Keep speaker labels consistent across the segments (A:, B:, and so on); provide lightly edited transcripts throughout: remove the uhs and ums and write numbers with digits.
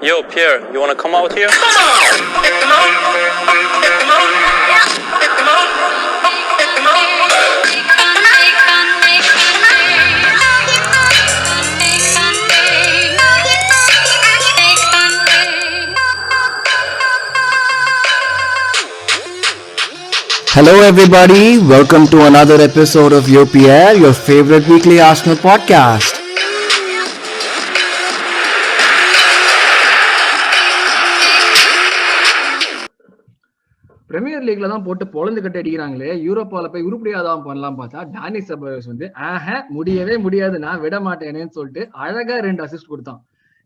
A: Yo Pierre, you wanna come out here?
B: Hello, everybody. Welcome to another episode of Yo Pierre, your favorite weekly Arsenal podcast.
C: Premier லீக்ல தான் போட்டு பொழந்து கட்டி அடிக்கிறாங்களே, யூரோப்பால போய் உருப்படியாதான் பண்ணலாம் பார்த்தா டானி செபரோஸ் வந்து முடியவே முடியாது, நான் விட மாட்டேனேன்னு சொல்லிட்டு அழகா 2 அசிஸ்ட் கொடுத்தான்.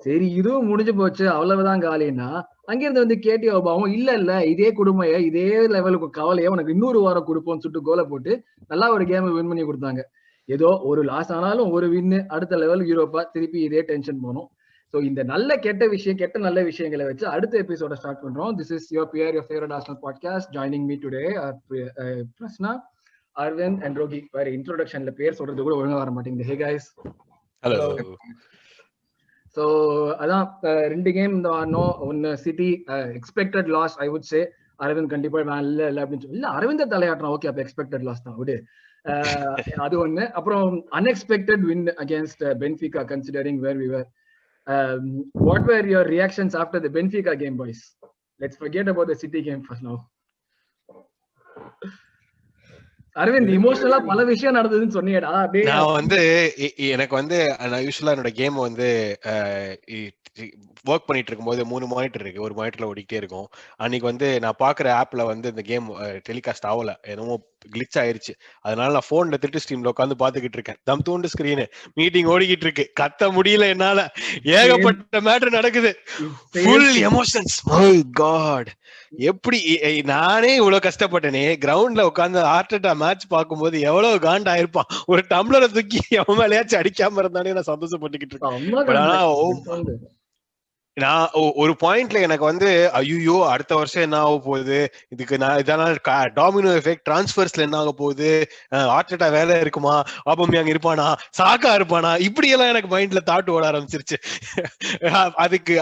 C: சரி, இதுவும் முடிஞ்சு போச்சு, அவ்வளவுதான் காலின்னா அங்கிருந்து வந்து கேட்டி அபாவும் இல்ல இதே குடுமைய இதே லெவலுக்கு கவலைய உனக்கு இன்னொரு வாரம் கொடுப்போம்னு சொல்லிட்டு கோலை போட்டு நல்லா ஒரு கேம் வின் பண்ணி கொடுத்தாங்க. ஏதோ ஒரு லாஸ் ஆனாலும் ஒரு வின்னு, அடுத்த லெவல் யூரோப்பா திருப்பி இதே டென்ஷன் போனோம். ஸோ இந்த நல்ல கெட்ட விஷயம், கெட்ட நல்ல விஷயங்களை வச்சு அடுத்த எபிசோட ஸ்டார்ட் பண்றோம். This is your peer, your favourite Arsenal podcast. Joining me today Prasna, Arvind and Rocky. வேற இன்ட்ரோடக்ஷன்ல பேர் சொல்றது கூட ஒழுங்கா வர மாட்டேங்குது. Hey guys.
D: ஹலோ.
C: ஸோ அதான் 2 கேம் இந்த வாரம். ஒன்னு city expected loss I would say. Aravind கண்டிப்பா இல்ல அப்படின்னு சொல்லி இல்ல, அரவிந்த தலையாட்டுறான். ஓகே, அப்ப எக்ஸ்பெக்டட் லாஸ் தான் விடு. அது ஒண்ணு. அப்புறம் unexpected win against Benfica considering where we were. What were your reactions after the Benfica game, boys? Let's forget about the City game first now. Arvind, இமோஷனலா பல விஷயம் நடந்ததுன்னு சொன்னீடா.
D: நான் வந்து எனக்கு வந்து நான் யூஸ்வலா என்னோட கேம் வந்து ஒர்க் பண்ணிட்டு இருக்கும்போது 3 மானிட்டர் இருக்கு, ஒரு மானிட்டர்ல ஓடிக்கிட்டே இருக்கும். அன்னைக்கு வந்து நான் பாக்குற ஆப்ல வந்து இந்த கேம் டெலிகாஸ்ட் ஆகல, என்னமோ கிளிச் ஆயிருச்சு. அதனால நான் போன்ல திருட்டு ஸ்ட்ரீம்ல உட்காந்து பாத்துக்கிட்டு இருக்கேன். தம் தூண்டு ஸ்கிரீனு, மீட்டிங் ஓடிக்கிட்டு இருக்கு, கத்த முடியல என்னால. ஏகப்பட்ட மேட்டர் நடக்குது, ஃபுல் எமோஷன்ஸ். மை காட், எப்படி நானே இவ்வளவு கஷ்டப்பட்டேனே. கிரவுண்ட்ல உட்காந்து ஆர்டெட்டா மேட்ச் பார்க்கும்போது எவ்வளவு காண்ட் ஆயிருப்பான். ஒரு டம்ளரை தூக்கி அவன் மேலேயாச்சும் அடிக்காம இருந்தானே நான் சந்தோஷப்பட்டுக்கிட்டு இருக்கேன். ஆனா நான் ஒரு பாயிண்ட்ல எனக்கு வந்து ஐயோ அடுத்த வருஷம் என்ன ஆக போகுது, இதுக்கு நான் இதனால டாமினோ எஃபெக்ட், டிரான்ஸ்பர்ஸ்ல என்ன ஆக போகுது, ஆர்டெட்டா வேலை இருக்குமா, ஆபமியாங் இருப்பானா, சாக்கா இருப்பானா, இப்படி எல்லாம் எனக்கு மைண்ட்ல தாட் ஓட ஆரம்பிச்சிருச்சு. அதுக்கு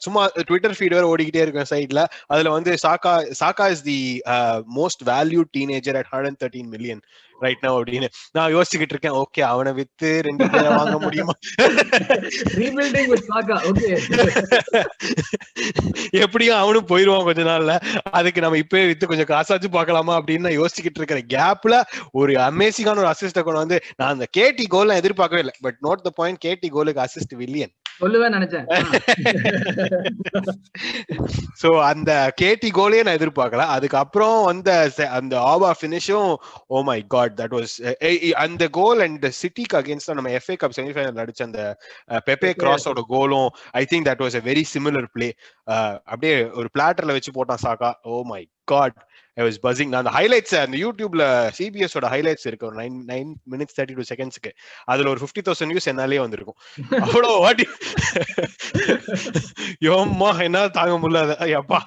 D: சும்மா ட்விட்டர் ஃபீட் வேற ஓடிக்கிட்டே இருக்கேன் சைட்ல. அதுல வந்து சாக்கா is the most value teenager at 113 million right now அப்படின்னு நான் யோசிச்சுக்கிட்டு இருக்கேன். ஓகே, அவனை வித்து 2 பேரை வாங்க முடியுமா?
C: Rebuilding with Saka. ஓகே,
D: எப்படியும் அவனும் போயிருவான் கொஞ்ச நாள்ல. அதுக்கு நம்ம இப்பவே வித்து கொஞ்சம் காசாச்சு பார்க்கலாமா அப்படின்னு நான் யோசிச்சுக்கிட்டு இருக்கிற கேப்ல ஒரு அமேசிங்கான ஒரு அசிஸ்ட கொண்டு வந்து, நான் அந்த கேடி கோல் எதிர்பார்க்கவே இல்லை. But note the point, KT கோலுக்கு அசிஸ்ட் வில்லியன்
C: சொல்லுவேன் நினைச்சேன்.
D: சோ அந்த கேடி கோலே நான் எதிர்பார்க்கல. அதுக்கப்புறம் வந்து அந்த ஆபா பினிஷும், oh my god, that was அந்த கோல். அண்ட் சிட்டிக்கு அகேன்ஸ்ட் நம்ம FA கப் செமிஃபைனல் அடிச்ச அந்த பெப்பே கிராஸோட கோலும் I think that was a very similar play. அப்படியே ஒரு பிளாட்டர்ல வச்சு போட்டான் சாக்கா. Oh my God, I was buzzing. நான் அந்த ஹைலைட்ஸ் அந்த யூடியூப்ல CBS ஓட ஹைலைட்ஸ் இருக்கு, ஒரு 9 minutes 32 secondsக்கு. அதுல ஒரு 50,000 வியூஸ் என்னாலே வந்திருக்கும். அவ்வளோ வாட்டி யோம்மா என்னால தாங்க முடியல. Ayyappa,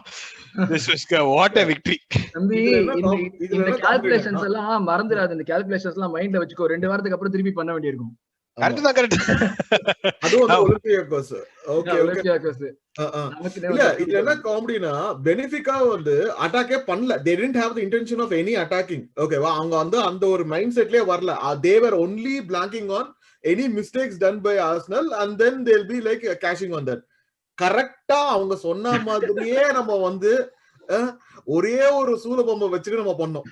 D: this was what a victory.
C: தம்பி, இந்த கால்குலேஷன்ஸ் எல்லாம் மறந்துடாது. இந்த கால்குலேஷன்ஸ் எல்லாம் மைண்ட்ல வச்சுக்கோ. 2 வாரத்துக்கு அப்புறம் திருப்பி பண்ண வேண்டியிருக்கும்.
D: கரெக்ட் தான், கரெக்ட்.
E: அது வந்து ஒலிம்பியாகோஸ். Okay
C: Olympiacos.
E: இல்ல, இது என்ன காமெடினா, பெனிஃபிகா வந்து அட்டாக்கே பண்ணல. they didn't have the intention of any attacking. ஓகேவா, அவங்க வந்து அந்த ஒரு மைண்ட் செட்லயே வரல. they were only blanking on any mistakes done by Arsenal and then they'll be like cashing on that. கரெக்டா அவங்க சொன்ன மாதிரியே நம்ம வந்து ஒரே ஒரு சூல பொம்மை வச்சுட்டு நம்ம பண்ணோம்.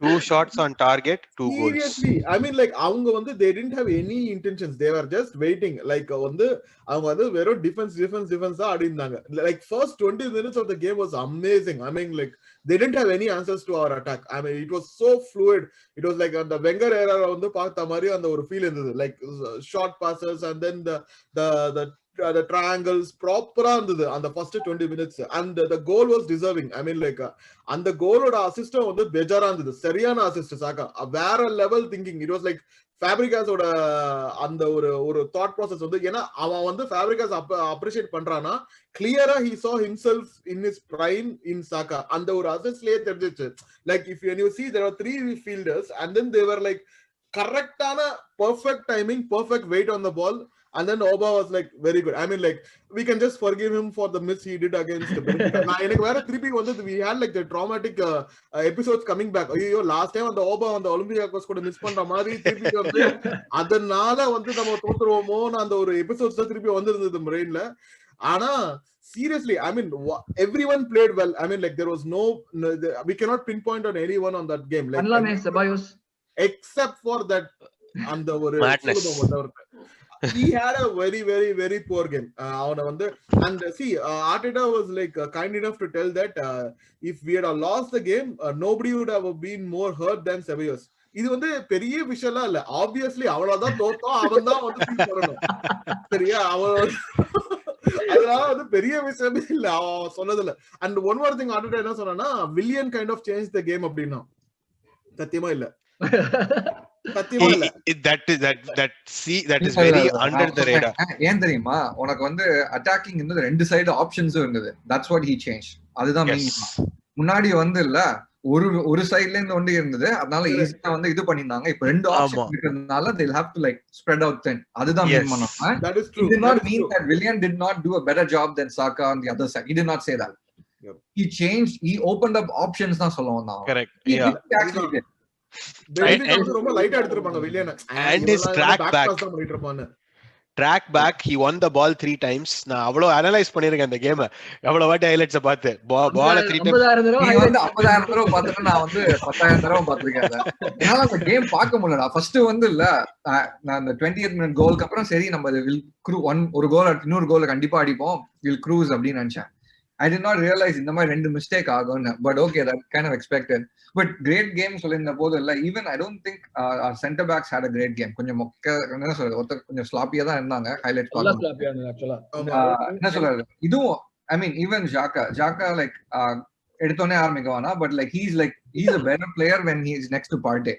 D: 2 shots on target, 2 goals.
E: Seriously, I mean, like அவங்க வந்து they didn't have any intentions, they were just waiting. like வந்து அவங்க வந்து வெறும் டிஃபென்ஸ் ஆடி இருந்தாங்க. like first 20 minutes of the game was amazing. I mean, like they didn't have any answers to our attack. I mean, it was so fluid. It was like அந்த Wenger era வந்து பார்த்த மாதிரி அந்த ஒரு feel இருந்தது. like short passes and then the triangles ப்ராப்பரா இருந்தது அந்த first 20 minutes. and the goal was deserving. I mean, like அந்த கோலோட அசிஸ்டும் வந்து பெஜாரா இருந்தது. சரியான அசிஸ்ட் சாக்கா, வேற level thinking. It was like ஃபேப்ரிகாஸோட அந்த ஒரு தாட் ப்ராசஸ் வந்து, ஏன்னா அவன் வந்து ஃபேப்ரிகாஸ் அப்ரிஷியேட் பண்றானா, கிளியரா he saw himself in his prime in Saka. அந்த ஒரு அசிஸ்ட்லயே தெரிஞ்சிச்சு. like if you see there were 3 fielders and then they were like கரெக்டான perfect timing, perfect weight on the ball. And then Oba was like very good. I mean, like we can just forgive him for the miss he did against Benfica. We had like the traumatic episodes coming back. Last time on the Oba on the Olympiacos could miss பண்ற மாதிரி திருப்பி வந்து அதனால வந்து நம்ம தோத்துருவோமோன்னு அந்த ஒரு episodes தான் திருப்பி வந்திருந்தது பிரெயின்ல. ஆனா seriously, I mean, everyone played well. I mean, like there was we cannot pinpoint on anyone on that game. Like except for that and the he had a very, very, very poor game. And see, Arteta was like kind enough to tell that if we had lost the game, nobody would have been more hurt than Ceballos. இது வந்து பெரிய விஷயம்லாம் இல்ல. Obviously அவ்வளவுதான் தோத்தோம், அவன் தான் வந்து feel பண்ணணும். சரியா? அதனால வந்து பெரிய விஷயமே இல்ல அவன் சொன்னதுல. And one more thing Arteta என்ன சொன்னா, Willian kind of change the game அப்படின்னா சத்தியமா இல்ல.
F: ஏன் தெரியுமா உனக்கு வந்து அட்டாக்கிங் இருந்தது, ரெண்டு சைடு ஆப்ஷன்ஸும் இருந்தது. That's what he change. அதுதான் முன்னாடி வந்து இல்ல ஒரு சைடுல இருந்து ஒன்று இருந்தது, அதனால ஈஸியா வந்து இது பண்ணிருந்தாங்க. இப்ப ரெண்டு ஆப்ஷன் இருக்கிறதுனால they will have to like spread out thin. அதுதான் மீன் பண்ணாங்க. It did not mean that Willian did not do a better job than Saka on the other side. He did not say that. He changed, he opened up options தான் சொல்லுவாங்க நான்.
D: Correct. Yeah.
E: ரொம்ப லைட்டா எடுத்துப்பாங்க Willian.
D: And his track back, he won the ball 3 times. நான் அவ்வளவு analyse பண்ணிருக்கேன் இந்த கேம். எவ்வளவு வாட்டி ஹைலைட்ஸ் பார்த்து பால் 3 டைம்ஸ்.
F: 50,000 தடவை பார்த்துட்டு நான் வந்து 10,000 தடவை பார்த்திருக்கேன். என்னால அந்த கேம் பார்க்க முடியலடா. ஃபர்ஸ்ட் வந்து இல்ல நான் அந்த 20th minute கோலுக்கு அப்புறம் சரி நம்ம ஒரு கோல் இன்னொரு கோல் கண்டிப்பா அடிப்போம், வில் க்ரூஸ் அப்படின்னு நினைச்சேன். I did not realize இந்த மாதிரி ரெண்டு மிஸ்டேக் ஆகும்னு. But okay, that kind of expected. But great game சொல்லிருந்த போது இல்ல, even I don't think our center backs had a great game. கொஞ்சம் என்ன சொல்றது, கொஞ்சம் ஸ்லாப்பியா தான் இருந்தாங்க. ஹைலைட்ஸ் என்ன சொல்றது, இதுவும் I mean even Xhaka like எடுத்தோனே ஆரம்பிக்குவானா, but like he's a better player when he is next to Partey.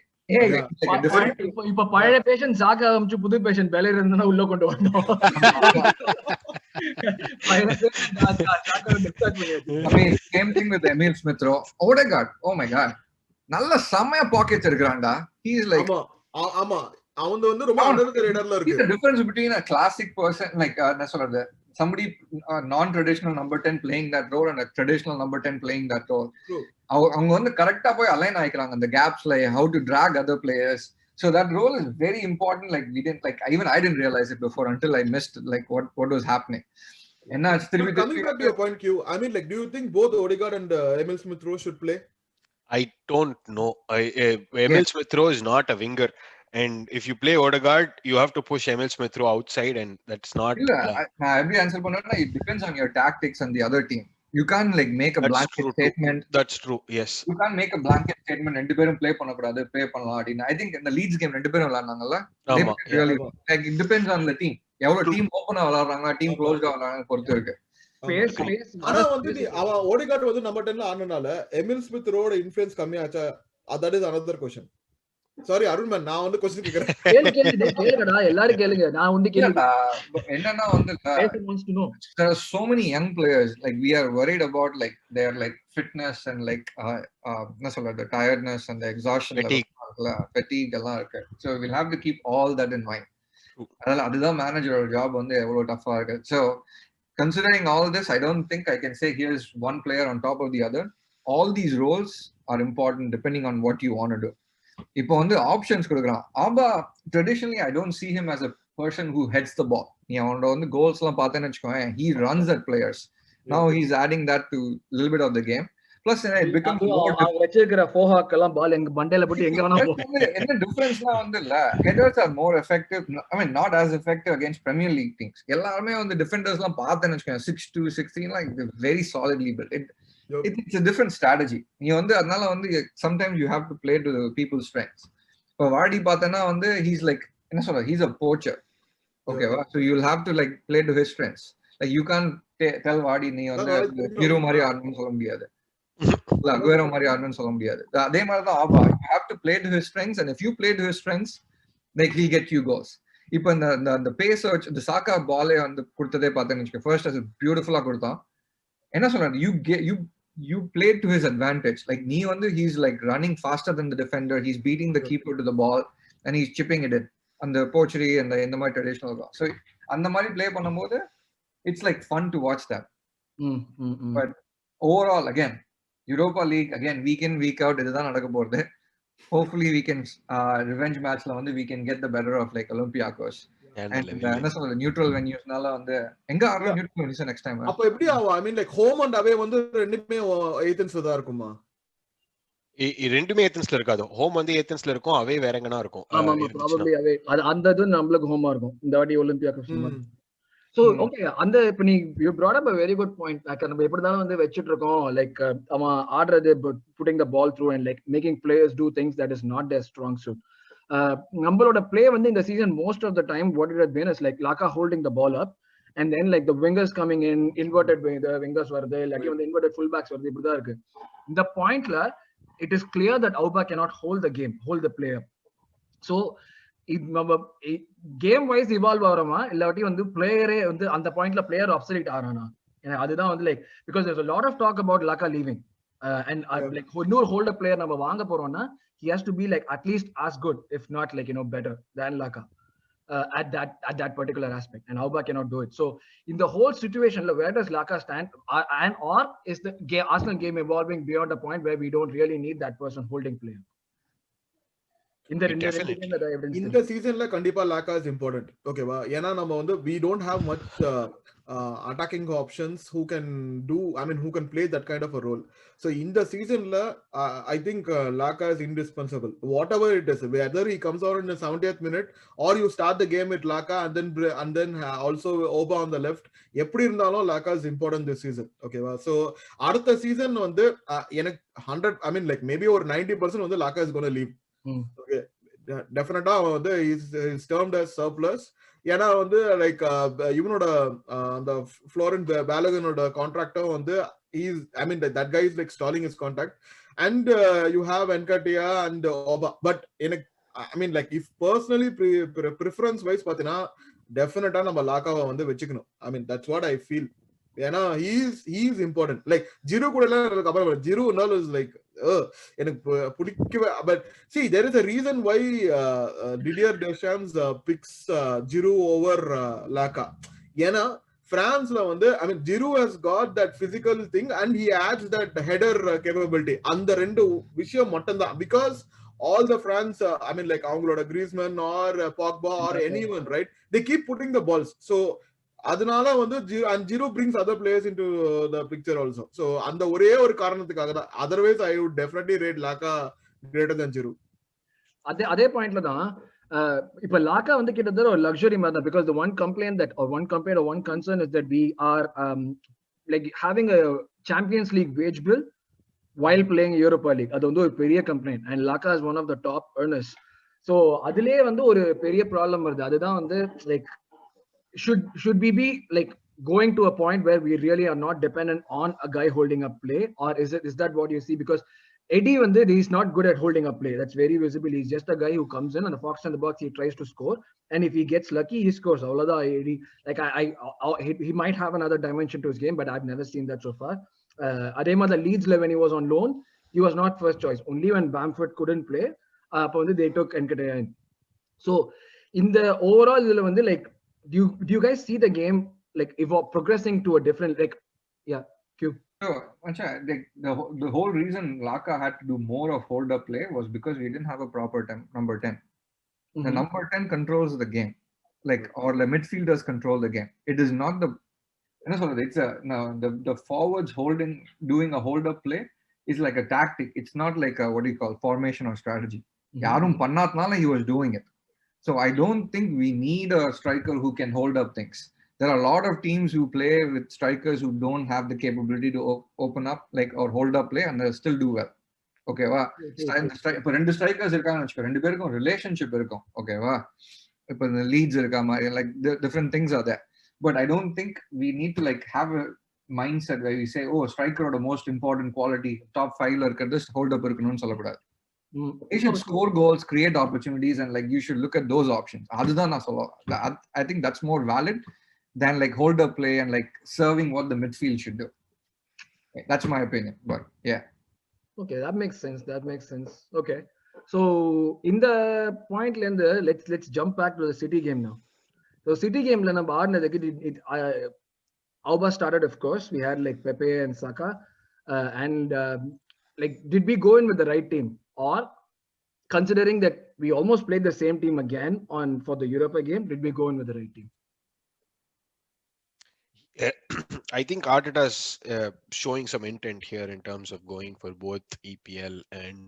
C: இப்ப பழைய பேஷண்ட் ஜாக்கா அமிச்சு புது பேஷண்ட் பெலர் இருந்தா உள்ள கொண்டு வந்தோம்.
F: Same thing with Emil Smith Rowe. Odegaard, oh my god, நல்ல செமையா பாக்கெட்ஸ் இருக்குறான்டா. He is like
E: ஆமா அவன் வந்து ரொம்ப அண்டர் ரேடார்ல இருக்கு.
F: The difference between a classic person like என்ன சொல்றது, somebody non-traditional number 10 playing that role and a traditional number 10 playing that role. அவங்க வந்து கரெக்டா போய் அலைன் ஆயிக்கிறாங்க அந்த கேப்ஸ்ல, how to drag other players. So that role is very important. Like we didn't even I didn't realize it before until I missed like what was happening. And
E: coming back to your point, Q, I mean, like, do you think both Odegaard and Emil Smith Rowe should play?
D: I don't know. Emil Smith Rowe is not a winger, and if you play Odegaard, you have to push Emil Smith Rowe outside, and that's not.
F: Every answer பண்ணனும்னா it depends on your tactics and the other team. You can't like make a blanket statement.
D: That's true. Yes.
F: You can't make a blanket statement. ரெண்டு பேரும் play பண்ண கூடாது, play பண்ணலாம் அப்படினா. I think இந்த leads game ரெண்டு பேரும் விளையாடுனாங்கல்ல. Like it depends on the team. எவ்வளவு டீம் ஓபனா விளையாடுறாங்க, டீம் க்ளோஸ்டா விளையாடுறாங்க பொறுத்து இருக்கு.
E: ஆனா வந்து அவ ஓடிகார்ட் வந்து நம்பர் 10ல ஆனனால எமில் ஸ்மித் ரோட இன்ஃப்ளூயன்ஸ் கம்மியாச்சா? that is another question. Sorry Arun man, நான் வந்து क्वेश्चन கேக்குறேன்.
C: கேளுங்கடா, எல்லாரும் கேளுங்க. நான் வந்து கேளுடா.
F: என்னன்னா வந்து there are so many young players, like we are worried about like their like fitness and like என்ன சொல்றது, tiredness and the exhaustion, fatigue எல்லாம் இருக்கு. So we'll have to keep all that in mind. அதுதான் மேனேஜரோட job வந்து எவ்வளவு டஃபா இருக்கு. So considering all this, I don't think I can say here's one player on top of the other. All these roles are important depending on what you want to do. இப்போ வந்து options கொடுக்குறான். ஆபா traditionally I don't see him as a person who heads the ball. நீ அவனோட வந்து goals எல்லாம் பார்த்தேன்னு வச்சுக்கோங்க, he runs at players. Now he's adding that to a little bit of the game. Plus it becomes more
C: வச்சிருக்கிற ஃபோஹாக் எல்லாம் பால் எங்க பண்டையில போட்டு எங்க வேணா போகும்.
F: என்ன டிஃபரன்ஸ்னா வந்து இல்ல, headers are more effective. I mean not as effective against Premier League teams. எல்லாரும் வந்து டிஃபெண்டர்ஸ் எல்லாம் பார்த்தேன்னு வச்சுக்கோங்க 6'2", 6'3", like very solidly built. It's a different strategy. நீ வந்து அதனால வந்து sometimes you have to play to the people's strengths. இப்போ வாடி பார்த்தனா வந்து he's like என்ன சொல்ற, he's a poacher. Okay, so you'll have to like play to his strengths. Like you can't tell வாடி நீ வந்து ஹீரோ மாதிரி ஆடணும்னு சொல்ல முடியாது, இல்ல அகுவேரோ மாதிரி ஆடணும்னு சொல்ல முடியாது. அதே மாதிரி தான் Aba, you have to play to his strengths, and if you play to his strengths like he'll get you goals. இப்போ இந்த பேஸ் சர்ச் இந்த சாக்கா பாலே வந்து கொடுத்ததே பார்த்தேன்னு வச்சுக்கோ, ஃபர்ஸ்ட் அது பியூட்டிஃபுல்லா கொடுத்தான். என்ன சொல்றது, you played to his advantage. Like nee vandu he's like running faster than the defender, he's beating the keeper to the ball and he's chipping it in and the poachery and the indha traditional ball. So அந்த மாதிரி play பண்ணும்போது it's like fun to watch that. But overall, again, Europa League, again, week in, week out, இதுதான் நடக்க போகுது. Hopefully we can revenge matchல வந்து we can get the better of like Olympiacos. And என்ன சொல்றது, neutral வென்யூஸ்னால வந்து எங்க ஆடுறோம் neutral venues next time.
E: அப்ப எப்படி ஆகும்? I mean like home and away வந்து ரெண்டுமே ஏதென்ஸ்ல தான் இருக்குமா?
D: ரெண்டுமே ஏதென்ஸ்ல இருக்காது. ஹோம் வந்து ஏதென்ஸ்ல இருக்கும், அவே வேற எங்கனா இருக்கும்.
C: ஆமா probably அவே அந்த இது நமக்கு ஹோமா இருக்கும் இந்த வாட்டி ஒலிம்பியாக்கோஸ். So okay, அந்த இப்ப நீ you brought up a very good point. நம்ம எப்படினாலும் வந்து வெச்சிட்டு இருக்கோம் like அவன் ஆடுறது putting the ball through and like making players do things that is not their strong suit. நம்மளோட play வந்து இந்த season most of the time what it has been is like Laka holding the ball up and then like the wingers coming in, inverted the wingers வருது, இல்லாட்டி வந்து inverted fullbacks வருது, இப்படிதான் இருக்கு. இந்த பாயிண்ட்ல it is clear that Auba cannot hold the game, hold the player. So game wise evolve ஆகிறோமா இல்லாட்டி வந்து பிளேயரே வந்து அந்த பாயிண்ட்ல பிளேயர் அப்சல்யூட் ஆறானா? எனக்கு அதுதான் வந்து like because there's a lot of talk about Laka leaving and like இன்னொரு ஹோல்டர் பிளேயர் நம்ம வாங்க போறோம்னா he has to be like at least as good if not like better than Laka at that particular aspect, and Auba cannot do it. So in the whole situation, where does Laka stand, and or is the Arsenal game evolving beyond a point where we don't really need that person holding player?
E: இந்த சீசன்ல கண்டிப்பா லாக்கா is important. ஓகேவா? ஏன்னா நம்ம வந்து we don't have much attacking options who can do, I mean who can play that kind of a role. So இந்த சீசன்ல I think Laka is indispensable whatever it is, whether he comes out in the 70th minute or you start the game with Laka and then also Auba on the left. எப்படி இருந்தாலும் Laka is important this season. ஓகேவா? So அடுத்த season வந்து எனக்கு 100, I mean like maybe over 90% வந்து Laka is going to leave. Okay, definitely வந்து is termed as surplus. ஏன்னா வந்து லைக் இவனோட அந்த ஃப்ளோரன் பேலகனோட கான்ட்ராக்டும் வந்து I mean that guy is like stalling his contract, and you have Enkatia and Auba. But எனக்கு I mean like if personally preference wise பாத்தீங்கன்னா டெஃபினட்டா நம்ம லாக்காவை வந்து வச்சுக்கணும். I mean that's what I feel. ஏன்னா he is important. like ஜிரு கூட எல்லாம் அப்புறம் ஜிரு is like எனக்கு பிடிக்கவே. but see there is a reason why Didier Deschamps picks Giroud over Laka. ஏன்னா பிரான்ஸ்ல வந்து I mean Giroud has got that physical thing and he adds that header capability. அந்த ரெண்டு விஷயம் மட்டும்தான், because all the France I mean like அவங்களோட Griezmann or Pogba or anyone, right, they keep putting the balls. So அதனால வந்து Giroud brings other players into the picture also. So அந்த ஒரே ஒரு காரணத்துக்காக தான். otherwise I would definitely rate Laka greater than Giroud.
C: அதே பாயிண்ட்ல தான் இப்ப லாக்கா வந்து கிட்டத்தட்ட ஒரு லக்ஸரி மாதிரி தான். because the one complaint or one concern is that we are like having a Champions League wage bill while playing Europa League. அது வந்து ஒரு பெரிய complaint, and Laka is one of the top earners. so அதிலே வந்து ஒரு பெரிய problem வருது. அதுதான் வந்து like should we be like going to a point where we really are not dependent on a guy holding up play, or is that what you see? Because Eddie வந்து he's not good at holding up play. That's very visible. He's just a guy who comes in and the fox in the box, he tries to score, and if he gets lucky he scores. Avladha Eddie, like he might have another dimension to his game, but I've never seen that so far. Adema the Leeds when he was on loan, he was not first choice. Only when Bamford couldn't play, they took Enkatia in. So in the overall இதுல வந்து like do you guys see the game like progressing to a different like Q?
F: So the whole reason Laka had to do more of hold up play was because we didn't have a proper number 10. The number 10 controls the game, like, or the midfielders control the game. It is not the it's the forwards doing a hold up play is like a tactic. It's not like a what do you call formation or strategy. Yarum pannatnala he was doing it. So I don't think we need a striker who can hold up things. There are a lot of teams who play with strikers who don't have the capability to open up like or hold up play and they still do well. Okay va? இப்போ ரெண்டு strikers இருக்காங்கன்னு வெச்சுக்கோ, ரெண்டு பேருக்கும் relationship இருக்கும். ஓகேவா? இப்போ இந்த leads இருக்கா மாதிரி like different things are there. But I don't think we need to like have a mindset where we say oh striker oda most important quality top 5 la irukradhu hold up irukonu sollapodadu. You should score goals, create opportunities, and like you should look at those options. I think that's more valid than like hold up play and like serving what the midfield should do. That's my opinion. But yeah.
C: Okay, that makes sense. Okay, so in the point let's jump back to the City game now. So City game la நம்ம ஆடினதுக்கு Auba started, of course. We had like Pepe and Saka, and like, did we go in with the right team, or considering that we almost played the same team again for the Europa game, did we go in with the right team?
D: I think Arteta's showing some intent here in terms of going for both EPL and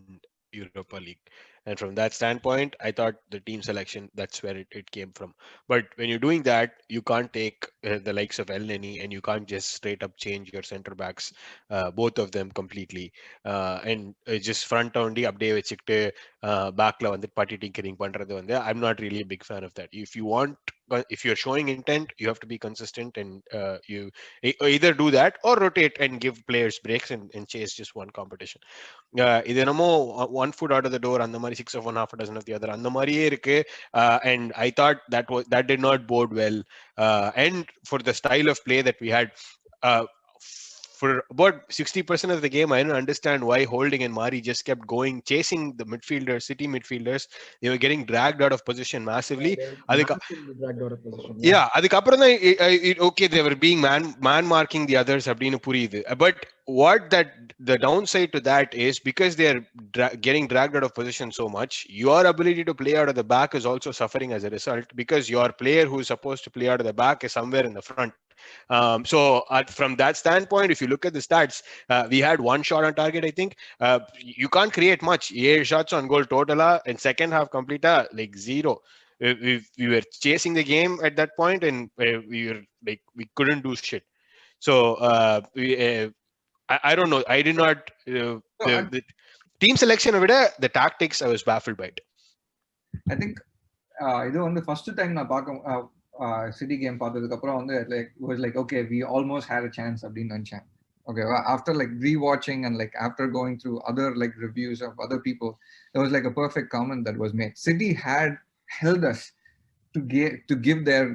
D: Europa League. And from that standpoint, I thought the team selection, that's where it came from. But when you're doing that, you can't take the likes of El Neni, and you can't just straight up change your center backs, both of them completely. And just front only update vechikte backla vandu party tinkering pandrathu vandu, I'm not really a big fan of that. If you're showing intent, you have to be consistent, and you either do that or rotate and give players breaks and chase just one competition. இது என்னமோ one foot out of the door அந்த மாதிரி 6 of one half a dozen of the other அந்த மாதிரியே இருக்கு. And I thought that did not bode well, and for the style of play that we had. For about 60% of the game, I didn't understand why Holding and Mari just kept going, chasing the midfielders, City midfielders. They were getting dragged out of position massively.
C: Massively dragged out of position.
D: Yeah, அதுக்கப்புறம் தான் okay, they were being man marking the others அப்படின்னு புரியுது. But what the downside to that is, because they are getting dragged out of position so much, your ability to play out of the back is also suffering as a result, because your player who is supposed to play out of the back is somewhere in the front. So from that standpoint, if you look at the stats, we had one shot on target, I think. You can't create much. 8 shots on goal total, and second half complete like 0. We were chasing the game at that point, and we couldn't do shit. So I don't know. I did not the team selection of it, the tactics, I was baffled by it.
F: I think இது வந்து first time நான் பார்க்க city game பார்த்ததுக்கு அப்புறம் வந்து like it was like, okay, we almost had a chance அப்படின்னு நினைச்சேன். Okay, after like rewatching and like after going through other like reviews of other people, there was like a perfect comment that was made. City had held us to give their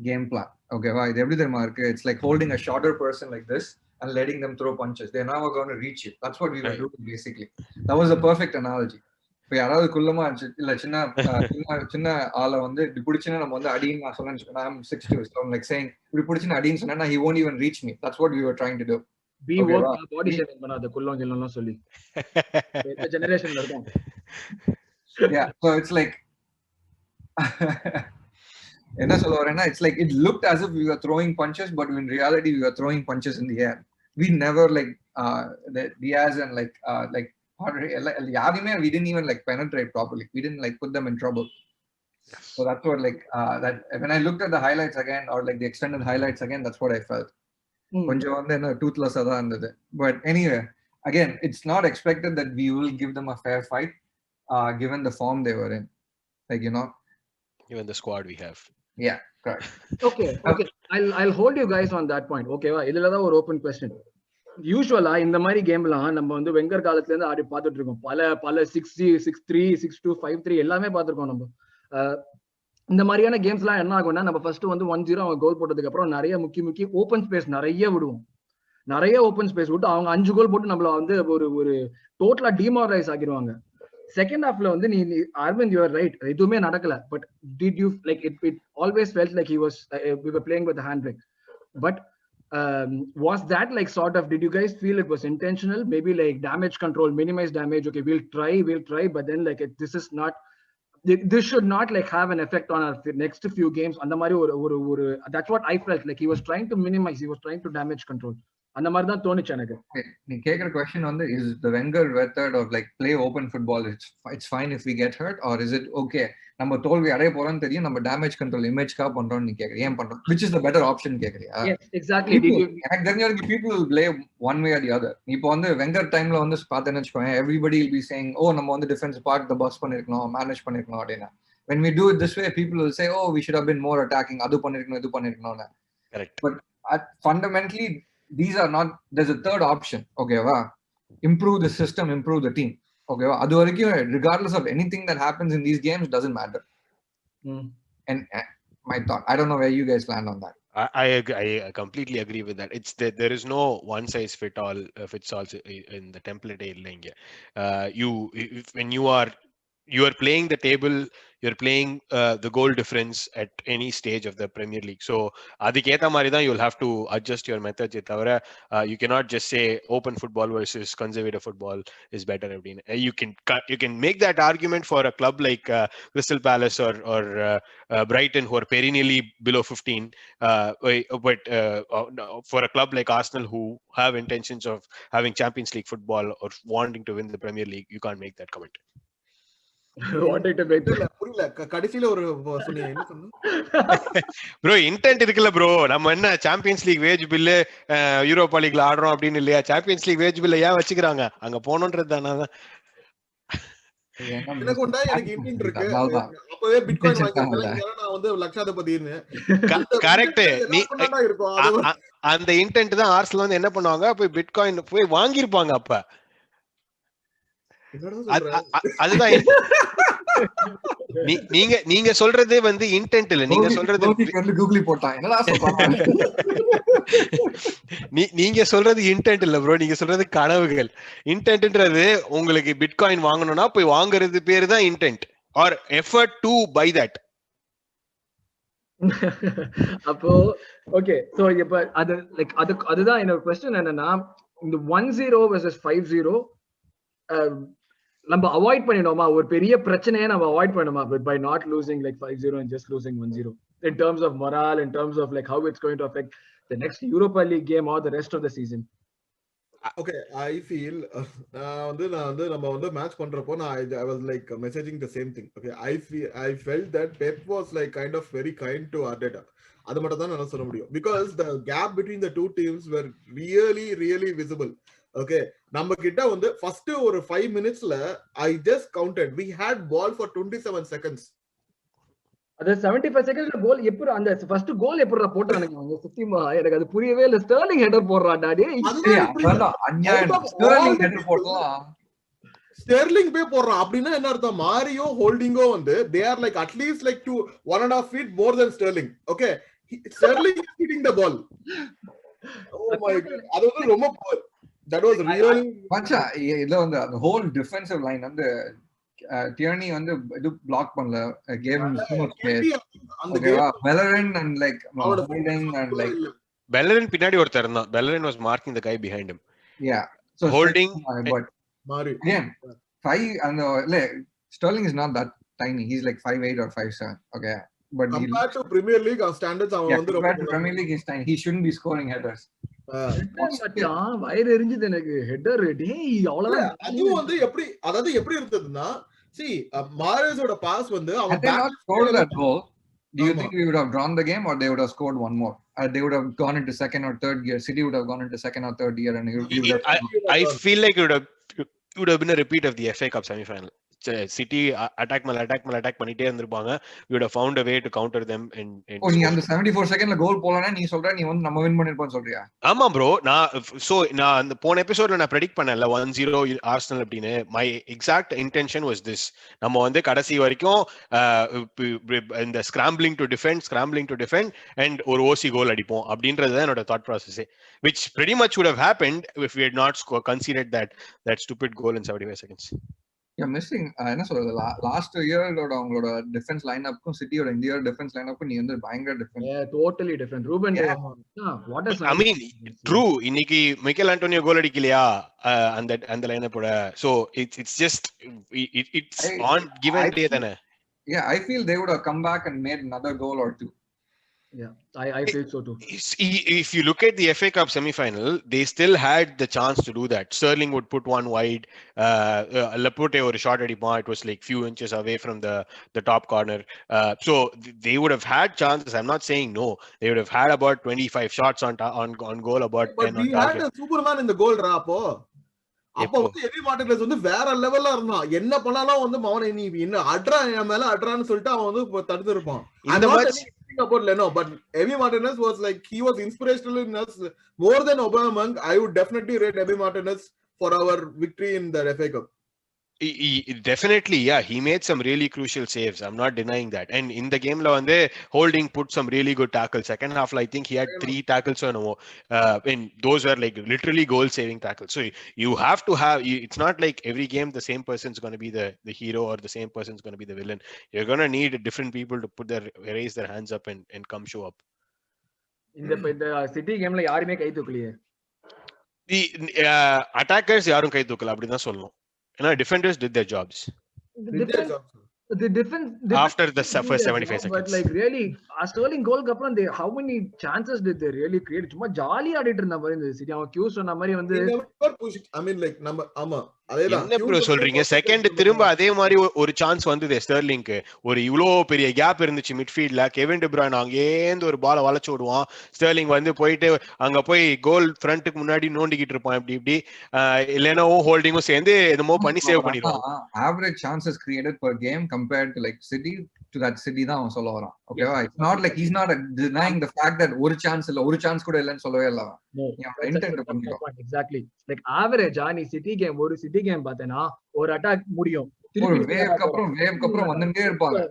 F: game plan. Okay, why every mark, it's like holding a shorter person like this and letting them throw punches. They're never going to reach you. That's what we were doing basically. That was a perfect analogy. இப்போ யாராவது குள்ளமா இல்ல சின்ன சின்ன ஆளை வந்து இப்படி பிடிச்சுன்னா நம்ம வந்து அடின்னு நான் சொன்னேன். I'm 6'2", so I'm like saying இப்படி பிடிச்சுன்னு அடின்னு சொன்னா he won't even reach me. That's what we were trying to do.
C: Body shaming பண்ணாத குள்ளம் கிள்ளம்லாம் சொல்லி இந்த ஜெனரேஷன்ல இருக்கோம்.
F: Yeah, so it's like என்ன சொல்ல வரேன்னா, it's like it looked as if we were throwing punches, but in reality we were throwing punches in the air. We never like the Diaz and like we didn't even like penetrate properly. We didn't like put them in trouble. So that's what like that when I looked at the highlights again, or like the extended highlights again, that's what I felt. கொஞ்சம் வந்து என்ன டூத்லெஸ்ஸா தான் இருந்தது. But anyway, again, it's not expected that we will give them a fair fight given the form they were in. Like, you know,
D: given the squad we have.
F: Yeah, correct.
C: Okay. I'll hold you guys on that point. Okay, இதுல தான் ஒரு open question. யூசுவலா இந்த மாதிரி கேம்லாம் நம்ம வந்து Wenger காலத்துல இருந்து ஆடி பார்த்துட்டு இருக்கோம். பல 6-3, 6-3, 6-2, 5-3 எல்லாமே பார்த்திருக்கோம் நம்ம. இந்த மாதிரியான கேம்ஸ் எல்லாம் என்ன ஆகும்னா, நம்ம ஃபர்ஸ்ட் வந்து 1-0 அவங்க கோல் போட்டதுக்கு அப்புறம் நிறைய முக்கிய ஓப்பன் ஸ்பேஸ் நிறைய விடுவோம். நிறைய ஓப்பன் ஸ்பேஸ் விட்டு அவங்க 5 கோல் போட்டு நம்மள வந்து ஒரு டோட்டலா டிமாரலைஸ் ஆகிடுவாங்க. செகண்ட் ஹாஃப்ல வந்து நீ அரவிந்த், யூ ஆர் ரைட், எதுவுமே நடக்கல. But did you like it always felt like we were playing with a handbrake. But was that like sort of, did you guys feel it was intentional? Maybe like damage control, minimize damage. Okay, we'll try, but then like this should not like have an effect on our next few games. And that's what I felt like. He was trying to minimize, he was trying to damage control. அந்த மாதிரி தான் தோணுச்சு எனக்கு.
F: நீ கேக்குற question வந்து, is the Wenger method of like play open football, it's fine if we get hurt, or is it okay, நம்ம தோல்வி அடைய போறோம்னு தெரியும், நம்ம டேமேஜ் கண்ட்ரோல் இமேஜ்க்கா பண்றோம் நீ கேக்குற, ஏன் பண்றோம், which is the better option கேக்குறியா?
C: Yes, exactly.
F: எனக்கு தெரிஞ்ச வரைக்கும் people will play one way or the other. இப்போ வந்து வெங்கர் டைம்ல வந்து பார்த்தேன்னு வச்சுக்கோங்க, everybody will be saying, oh நம்ம வந்து டிஃபென்ஸ் பார்ட் the boss பண்ணிருக்கணும், மேனேஜ் பண்ணிருக்கணும் அப்படின்னா. When we do it this way, people will say, oh we should have been more attacking, அது பண்ணிருக்கணும் இது பண்ணிருக்கணும்னு.
D: Correct.
F: But fundamentally these are not, there's a third option. Okay, improve the system, improve the team. Okay, adu varaikkum regardless of anything that happens in these games doesn't matter. And my thought, I don't know where you guys land on that.
D: I completely agree with that. It's there is no one size fits all in the template இல்லைங்க. When you are you are playing the table, you're playing the goal difference at any stage of the Premier League. So adiketa mari da you'll have to adjust your methods. You cannot just say open football versus conservative football is better. You can make that argument for a club like Crystal Palace or Brighton, who are perennially below 15, but for a club like Arsenal, who have intentions of having Champions League football or wanting to win the Premier League, you can't make that comment.
E: புரியல கடைசியில ஒரு சொன்னீங்க என்ன சொன்ன
D: bro intend இருக்குல்ல bro, நம்ம என்ன Champions League wage bill Europa லீக்ல ஆடுறோம் அப்படின்னு இல்லையா? சாம்பியன்ஸ் லீக் வேஜ் பில்ல ஏன் வச்சுக்கிறாங்க அங்க போனோன்றது தானே.
E: எனக்கு உண்டா எனக்கு இன்டென்ட் இருக்கு, அப்பவே பிட்காயின் வாங்கிட்டேன் நான் வந்து லட்சாதிபதின்னு.
D: கரெக்ட். அந்த இன்டென்ட் தான் ஆர்சனல் வந்து என்ன பண்ணுவாங்க, போய் பிட்காயின் போய் வாங்கியிருப்பாங்க. அப்ப அதுதான் நீங்க சொல்றது வந்து இன்டென்ட் இல்ல, நீங்க சொல்றது
F: கூகுளி போட்டான் என்னடா சொல்றாங்க.
D: நீங்க சொல்றது இன்டென்ட் இல்ல ப்ரோ, நீங்க சொல்றது கனவுகள். இன்டென்ட்ன்றது உங்களுக்கு பிட்காயின் வாங்கணும்னா போய் வாங்குறது பேரு தான் intent or effort to buy that.
C: அப்போ ஓகே, சோ இப்ப அதுதான் என்னோட क्वेश्चन என்னன்னா, இந்த 1-0 வெர்சஸ் 5-0 நம்ம அவாய்ட் பண்ணிடுமா? ஒரு பெரிய பிரச்சனையை நம்ம அவாய்ட் பண்ணுமா by not losing like 5-0 and just losing 1-0 in terms of morale, in terms of like how it's going to affect the next Europa League game or the rest of the season?
E: Okay, I feel நம்ம வந்து match பண்றப்போ I was like messaging the same thing. Okay, I felt that Pep was like kind of very kind to Arteta. அது மட்டும் தான் நான் சொல்ல முடியும், because the gap between the two teams were really really visible. Okay, நம்ம கிட்ட வந்து first ஒரு 5 minutesல I just counted we had ball for 27 seconds.
C: அது 75 செகண்ட்ல கோல் எப்பற அந்த ஃபர்ஸ்ட் கோல் எப்பற போட்டானுங்க அவங்க சத்தியமா எனக்கு அது புரியவே இல்ல. ஸ்டர்லிங் ஹெடர் போடுறாடா டேய்,
F: அதுதான் அநியாயம். ஸ்டர்லிங் ஹெடர் போடலாம்,
E: ஸ்டெர்லிங் பே போடுறான் அப்படின்னா என்ன அர்த்தம்? மாரியோ ஹோல்டிங்கோ வந்து they are like at least like 1.5 feet more than Sterling. Okay, Sterling is hitting the ball. Oh my god, அது வந்து ரொம்ப poor. That was really
F: மச்சா. இதுல வந்து அந்த ஹோல் டிஃபென்சிவ் லைன் வந்து டியர்னி வந்து இது பிளாக் பண்ணல, கேம் அந்த பெல்லரின் and like holding and like
D: பெல்லரின் பின்னாடி ஒருத்தர் இருந்தான். பெல்லரின் was marking the guy behind him.
F: Yeah, so
D: holding
F: but Mari again 5 and Sterling is not that tiny, he's like 5'8" or 5'7". Okay, but
E: compared to Premier League standards அவன் வந்து
F: compared to Premier League is tiny, he shouldn't be scoring headers.
C: வயிறு எரிஞ்சது எனக்கு. Header டேய் அவ்வளவுதான்.
E: அது வந்து எப்படி இருந்ததுன்னா, see Mahrezோட பாஸ் வந்து அவன்
F: back scored that goal. Do you think we would have drawn the game or they would have scored one more? They would have gone into second or third gear. City would have gone into second or third gear and
D: I feel like it would have been a repeat of the FA Cup semi-final. City attack பண்ணிட்டே இருந்திருப்பாங்க. We would have found a way to counter them and
F: நீ அந்த 74 செகண்ட்ல கோல் போலனா நீ சொல்ற நீ வந்து நம்ம வின் பண்ணிருப்போம் சொல்றியா?
D: ஆமா bro, நான் அந்த போன எபிசோட்ல நான் predict பண்ணல 1-0 ஆர்சனல் அப்படினு. My exact intention was this. நம்ம வந்து கடைசி வரைக்கும் இந்த scrambling to defend and ஒரு OC கோல் அடிப்போம் அப்படின்றது தான் என்னோட thought process, which pretty much would have happened if we had not conceded that stupid goal in 75 seconds.
F: Missing என்ன சொல்றது, லாஸ்ட் இயரோட அவங்களோட டிஃபென்ஸ் லைனப்புக்கும் சிட்டியோட இந்த இயர் டிஃபென்ஸ் லைனப்புக்கும் நீ வந்து பயங்கர different,
C: totally different. Ruben
D: I mean true, இன்னைக்கு மைக்கேல் ஆண்டோனியோ கோல் அடிக்கலையா அந்த லைனப்போட? So it's just it's an given day தானே.
F: Yeah, I feel they would have come back and made another goal or two.
C: Yeah, I feel so too.
D: If you look at the FA Cup semi-final, they still had the chance to do that. Sterling would put one wide, Laporte or a shot at it was like few inches away from the top corner. So they would have had chances. I'm not saying no. They would have had about 25 shots on goal, about 10 on target. But we
E: had a Superman in the goal rapo. அப்ப வந்து எவி Martinus வந்து வேற லெவல்ல இருந்தான். என்ன பண்ணாலும் வந்து மவனை நீ என்ன அட்ரா என் மேல அட்ரான்னு சொல்லிட்டு அவன் வந்து தடுத்து இருப்பான். அந்த மாதிரி about Leno, but Emi Martinez was like, he was inspirational in us more than Aubameyang. I would definitely rate Emi Martinez for our victory in the FA Cup.
D: Definitely, yeah, he made some really crucial saves. I'm not denying that. And in the game, Holding put some really good tackles. Second half, I think he had 3 tackles or no. And those were like literally goal-saving tackles. So you have to have. It's not like every game the same person's going to be the hero or the same person's going to be the villain. You're going to need different people to raise their hands up and come show up.
C: இந்த city கேம்ல யாருமே கை தூக்கலையே.
D: The attackers யாரும் கை தூக்கல அப்படிதான் சொல்லணும். ஏன்னா defenders did their jobs.
C: The defense
D: after the first 75 seconds.
C: But like really, Sterling goal க்கு அப்புறம் how many chances did they really create? சும்மா ஜாலி ஆடிட்டு இருந்தா பாரு இந்த சிட்டி. அவன் கியூ சொன்ன மாதிரி வந்து
E: I mean like நம்ம ஆமா அதேதான்.
D: என்ன ப்ரோ சொல்றீங்க? செகண்ட் திரும்ப அதே மாதிரி ஒரு சான்ஸ் வந்தது ஸ்டெர்லிங்க்கு. ஒரு இவ்ளோ பெரிய கேப் இருந்துச்சு மிட்ஃபீல்ட்ல. கெவின் டி ப்ரூய்ன் அங்கேந்து ஒரு பால வளைச்சு விடுவான். ஸ்டெர்லிங் வந்து போயிட்டு அங்க போய் கோல் ஃப்ரண்ட்டுக்கு முன்னாடி நோண்டிக்கிட்டு இருப்பான். இப்படி இல்லேனோவும் ஹோல்டிங்கும் சேர்ந்து என்னமோ பண்ணி சேவ் பண்ணிடுவான்.
F: Average chances created per game compared to like City to that City தான் அவன் சொல்ல வரான். ஓகேவா? It's not like he's not denying the fact that ஒரு சான்ஸ் கூட இல்லன்னு சொல்லவே இல்ல அவன். இன்டென்ட் பண்ணிடுவான்.
C: Exactly. Like average நீ சிட்டி கேம் ஒரு சிட்டி கேம் பார்த்தேனா ஒரு அட்டாக் முடியும்.
F: ஒரு வேவ்க்கு அப்புறம் வந்துட்டே இருப்பாங்க.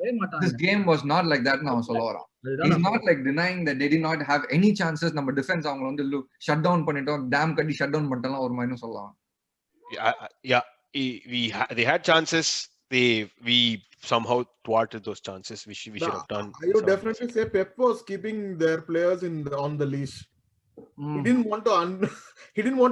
F: This game was not like that ன்னு அவன் சொல்ல வரான். He's not like denying that they did not have any chances. நம்ம டிஃபென்ஸ் அவங்க வந்து ஷட் டவுன் பண்ணிட்டோம். டேம் கட்டி ஷட் டவுன் பண்ணிட்டலாம் ஒரு மாதிரி சொல்லலாம்.
D: Yeah, they had chances. We somehow thwarted those chances. We should have done.
E: I would definitely say Pep was keeping their players on the leash. He didn't want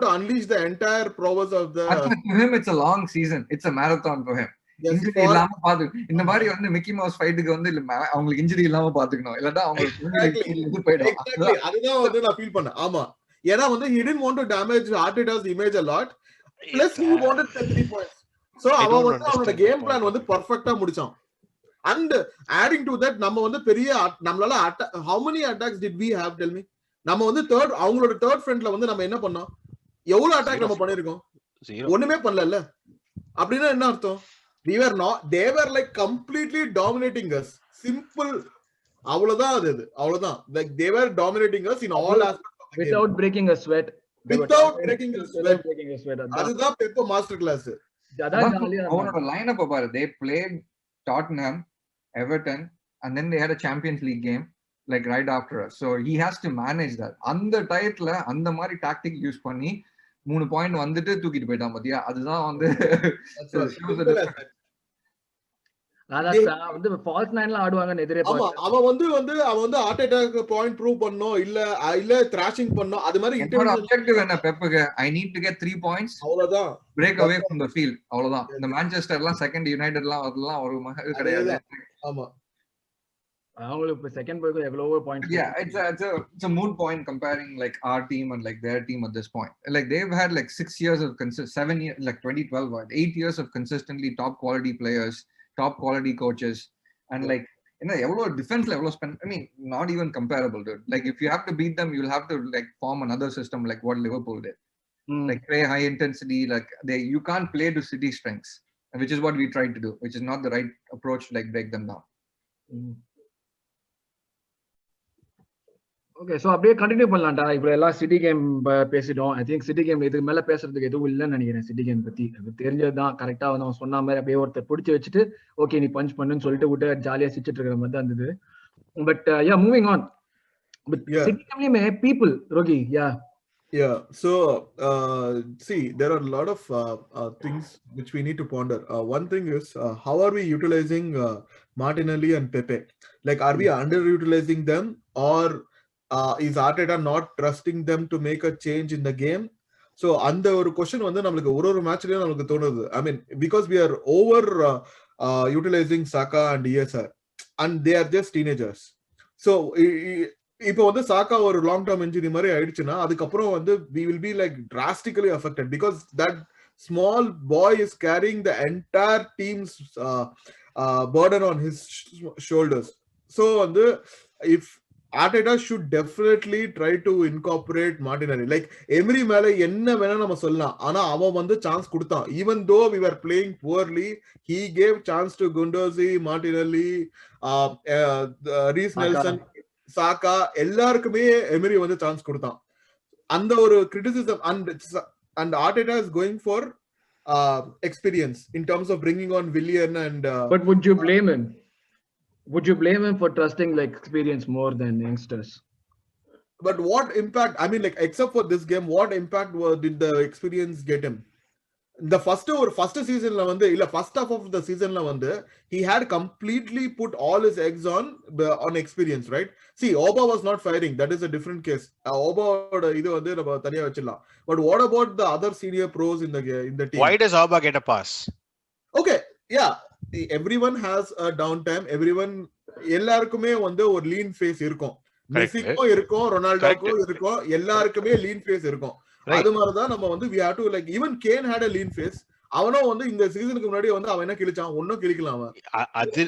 E: to unleash the entire prowess of the.
F: To him, it's a long season. It's a marathon for him. Injury இல்லாம பாத்துக்கணும். இந்த மாதிரி வந்து Mickey mouse ஃபைட்டுக்கு வந்து அவங்களுக்கு injury இல்லாம பாத்துக்கணும். இல்லட்டா அவங்களுக்கு போய்டும்.
E: அதுதான் வந்து நான் ஃபீல் பண்ணேன். ஆமா, ஏன்னா வந்து he didn't want to damage Arteta's image a lot. Plus he wanted 3 points. So அவன் வந்து அவனோட கேம் பிளான் வந்து பெர்ஃபெக்ட்டா முடிச்சான். And adding to that, நம்ம வந்து பெரிய நம்மளால how many attacks did we have, tell me? நம்ம வந்து அவங்களோட தேர்ட் ஃப்ரண்ட்ல வந்து நம்ம என்ன பண்ணோம்? எவ்வளவு அட்டாக் நம்ம பண்ணிருக்கோம்? ஒண்ணுமே பண்ணல. அப்படின்னா என்ன அர்த்தம்? they were like completely dominating us. Simple. அவ்வளவுதான் அது. அவ்வளவுதான். Like they were dominating us in all aspects of the game.
C: Without breaking a sweat.
E: அதுதான் பெப்ப மாஸ்டர் கிளாஸ்.
F: அவனோட லைனப் பாரு. They played Tottenham, Everton, and then they had a Champions League game like right after us. So he has to manage that. அந்த டைட்ல அந்த மாதிரி tactic use பண்ணி 3 point வந்துட்டு தூக்கிட்டு போயிட்டான் பாத்தியா. அதுதான் வந்து
C: வந்து ஃபால்ஸ் நைன்ல ஆடுவாங்கன்னு எதிரே பார்த்தேன்.
E: அவன் வந்து ஆர்டெட்டாக்கு பாயிண்ட் ப்ரூவ் பண்ணனும் இல்ல த்ராஷிங் பண்ணனும். அது மாதிரி
F: ஆப்ஜெக்டிவ் என்ன பெப்புக்கு? I need to get 3 points.
E: அவ்வளவுதான்.
F: Break away from the field. அவ்வளவுதான். இந்த மான்செஸ்டர்லாம் செகண்ட் யுனைட்டட்லாம் அதெல்லாம் ஒரு மகல் கிடையாது.
E: ஆமா,
F: அவங்களுக்கு இப்ப செகண்ட் போய்க்கு எவ்வளவோ points. Yeah, it's a moot point comparing like our team and like their team at this point. Like they've had like 6 years of 7 years, like 2012 8 years of consistently top quality players, top quality coaches, and like எவ்வளவு டிஃபென்ஸ்ல எவ்வளவு spend. I mean, not even comparable, dude. Like if you have to beat them, you'll have to like form another system like what Liverpool did. Like play high intensity, like you can't play to City strengths, which is what we tried to do, which is not the right approach to like break them down.
C: Okay, so அப்படியே continue பண்ணலாம்டா. இப்போ எல்லாம் city game பேசிட்டோம். I think city game இதுக்கு மேல பேசுறதுக்கு எதுவும் இல்லைன்னு நினைக்கிறேன். சிட்டி கேம் பத்தி அது தெரிஞ்சதுதான். கரெக்டா வந்து அவன் சொன்ன மாதிரி அப்படியே ஒருத்தர் பிடிச்சி வச்சுட்டு ஓகே நீ பஞ்ச் பண்ணுன்னு சொல்லிட்டு விட்டு ஜாலியா சிரிச்சிட்டு இருக்கிற மாதிரி தான் இருந்தது. But yeah, moving on. But city கேம்லயுமே people Rocky
E: so see, there are a lot of things which we need to ponder. One thing is how are we utilizing Martinelli and Pepe? Like are we underutilizing them, or is Arteta not trusting them to make a change in the game? So அந்த ஒரு question வந்து நமக்கு ஒரு மேட்ச்லயே நமக்கு தோணுது. I mean, because we are over utilizing Saka and ESR, and they are just teenagers. So இப்போ வந்து சாக்கா ஒரு லாங் டர்ம் இன்ஜுரி மாதிரி ஆயிடுச்சுன்னா அதுக்கப்புறம் வந்து we will be like drastically affected because that small boy is carrying the entire team's burden on his shoulders. So வந்து if Arteta should definitely try to incorporate Martinelli. Like Emery மேல என்ன வேணா நம்ம சொல்லலாம், ஆனா அவன் வந்து சான்ஸ் கொடுத்தான். Even though we were playing poorly, he gave chance to Gundogan, Martinelli, Reece Nelson, சாக்கா, எல்லாருக்குமே எமரி வந்து சான்ஸ் கொடுத்தான். அந்த ஒரு criticism and Arteta is going for experience in terms of bringing on Willian and.
C: But would you blame him? Would you blame him for trusting like experience more than youngsters?
E: But what impact? I mean, like except for this game, what impact did the experience get him? The first seasonல வந்து இல்ல first half of the seasonல வந்து he had completely put all his eggs on experience, right? See, Oba was not firing. That is a different case. Oba இது வந்து நம்ம தனியா வச்சிடலாம். But what about the other senior pros in the team?
D: Why does Oba get a pass?
E: Okay, yeah. Everyone has a downtime. எல்லாருக்குமே வந்து ஒரு lean phase இருக்கும். மெஸ்ஸிக்கும் இருக்கும், ரொனால்டோக்கும் இருக்கும், எல்லாருக்குமே lean phase இருக்கும். அது மாதிரிதான் நம்ம வந்து we have to like even Kane had a lean phase. அவனும் வந்து இந்த சீசனுக்கு முன்னாடி வந்து அவன் என்ன கிழிச்சான், ஒன்னும் கிழிக்கலாம் அவன்.
D: அது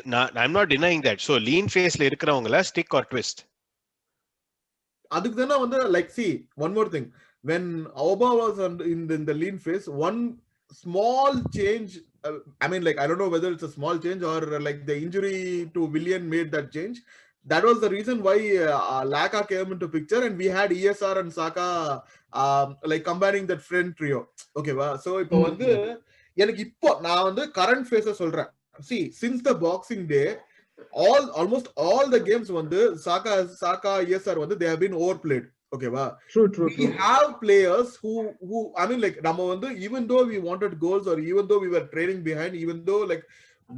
D: I'm not denying that. So lean phaseல இருக்கிறவங்கள stick or twist.
E: அதுக்கு தான வந்து like see one more thing, when Oba was in the lean phase, one small change, I mean like I don't know whether it's a small change or like the injury to Willian made that change. That was the reason why Laka came into picture and we had ESR and Saka like combining that friend trio. Okay va, so இப்போ வந்து எனக்கு இப்போ நான் வந்து current phase சொல்றேன். See, since the Boxing Day, almost all the games வந்து Saka ESR வந்து they have been overplayed. Okay va,
C: true.
E: We have players who I mean like நம்ம வந்து even though we wanted goals or even though we were trailing behind, even though like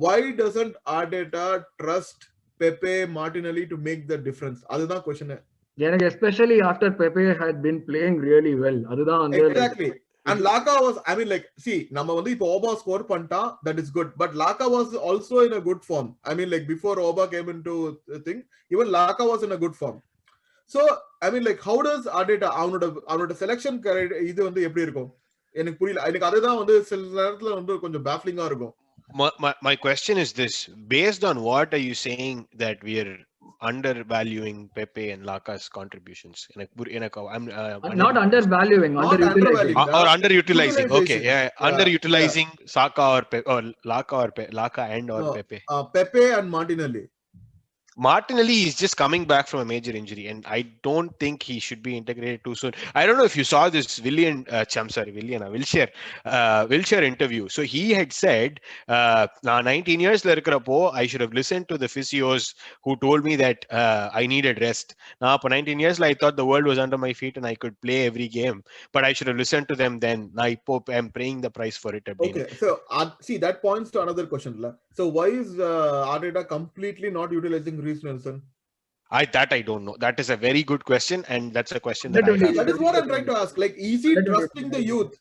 E: why doesn't Arteta trust Pepe, Martinelli to make the difference? அதுதான் question.
C: எனக்கு especially after Pepe had been playing really well. அதுதான் வந்து
E: exactly. And Laka was, I mean like see, நம்ம வந்து இப்போ Oba score பண்ணிட்டா, that is good, but Laka was also in a good form. I mean like before Oba came into the thing, even Laka was in a good form. So I mean like how does Arteta அவனோட selection இது வந்து எப்படி இருக்கும் எனக்கு புரியல. எனக்கு அதுதான் வந்து சில நேரத்துல வந்து கொஞ்சம் baffling-ஆ இருக்கும்.
D: My question is this: based on what are you saying that we are undervaluing Pepe and Laka's contributions? I'm
C: not undervaluing, underutilizing.
D: Or underutilizing. Okay, yeah, underutilizing Saka or Laka and or Pepe.
E: Pepe and Martinelli.
D: Martinelli is just coming back from a major injury, and I don't think he should be integrated too soon. I don't know if you saw this Wilshere interview. So he had said, 19 years la irukkrappo I should have listened to the physios who told me that I needed rest. Now for 19 years I thought the world was under my feet and I could play every game, but I should have listened to them then. Now I'm paying the price for it.
E: Okay, so see, that points to another question la. So why is Arteta completely not utilizing Reece Nelson?
D: I don't know. That is a very good question, and that's a question that
E: that is what I'm trying to ask. Like, is he trusting the youth?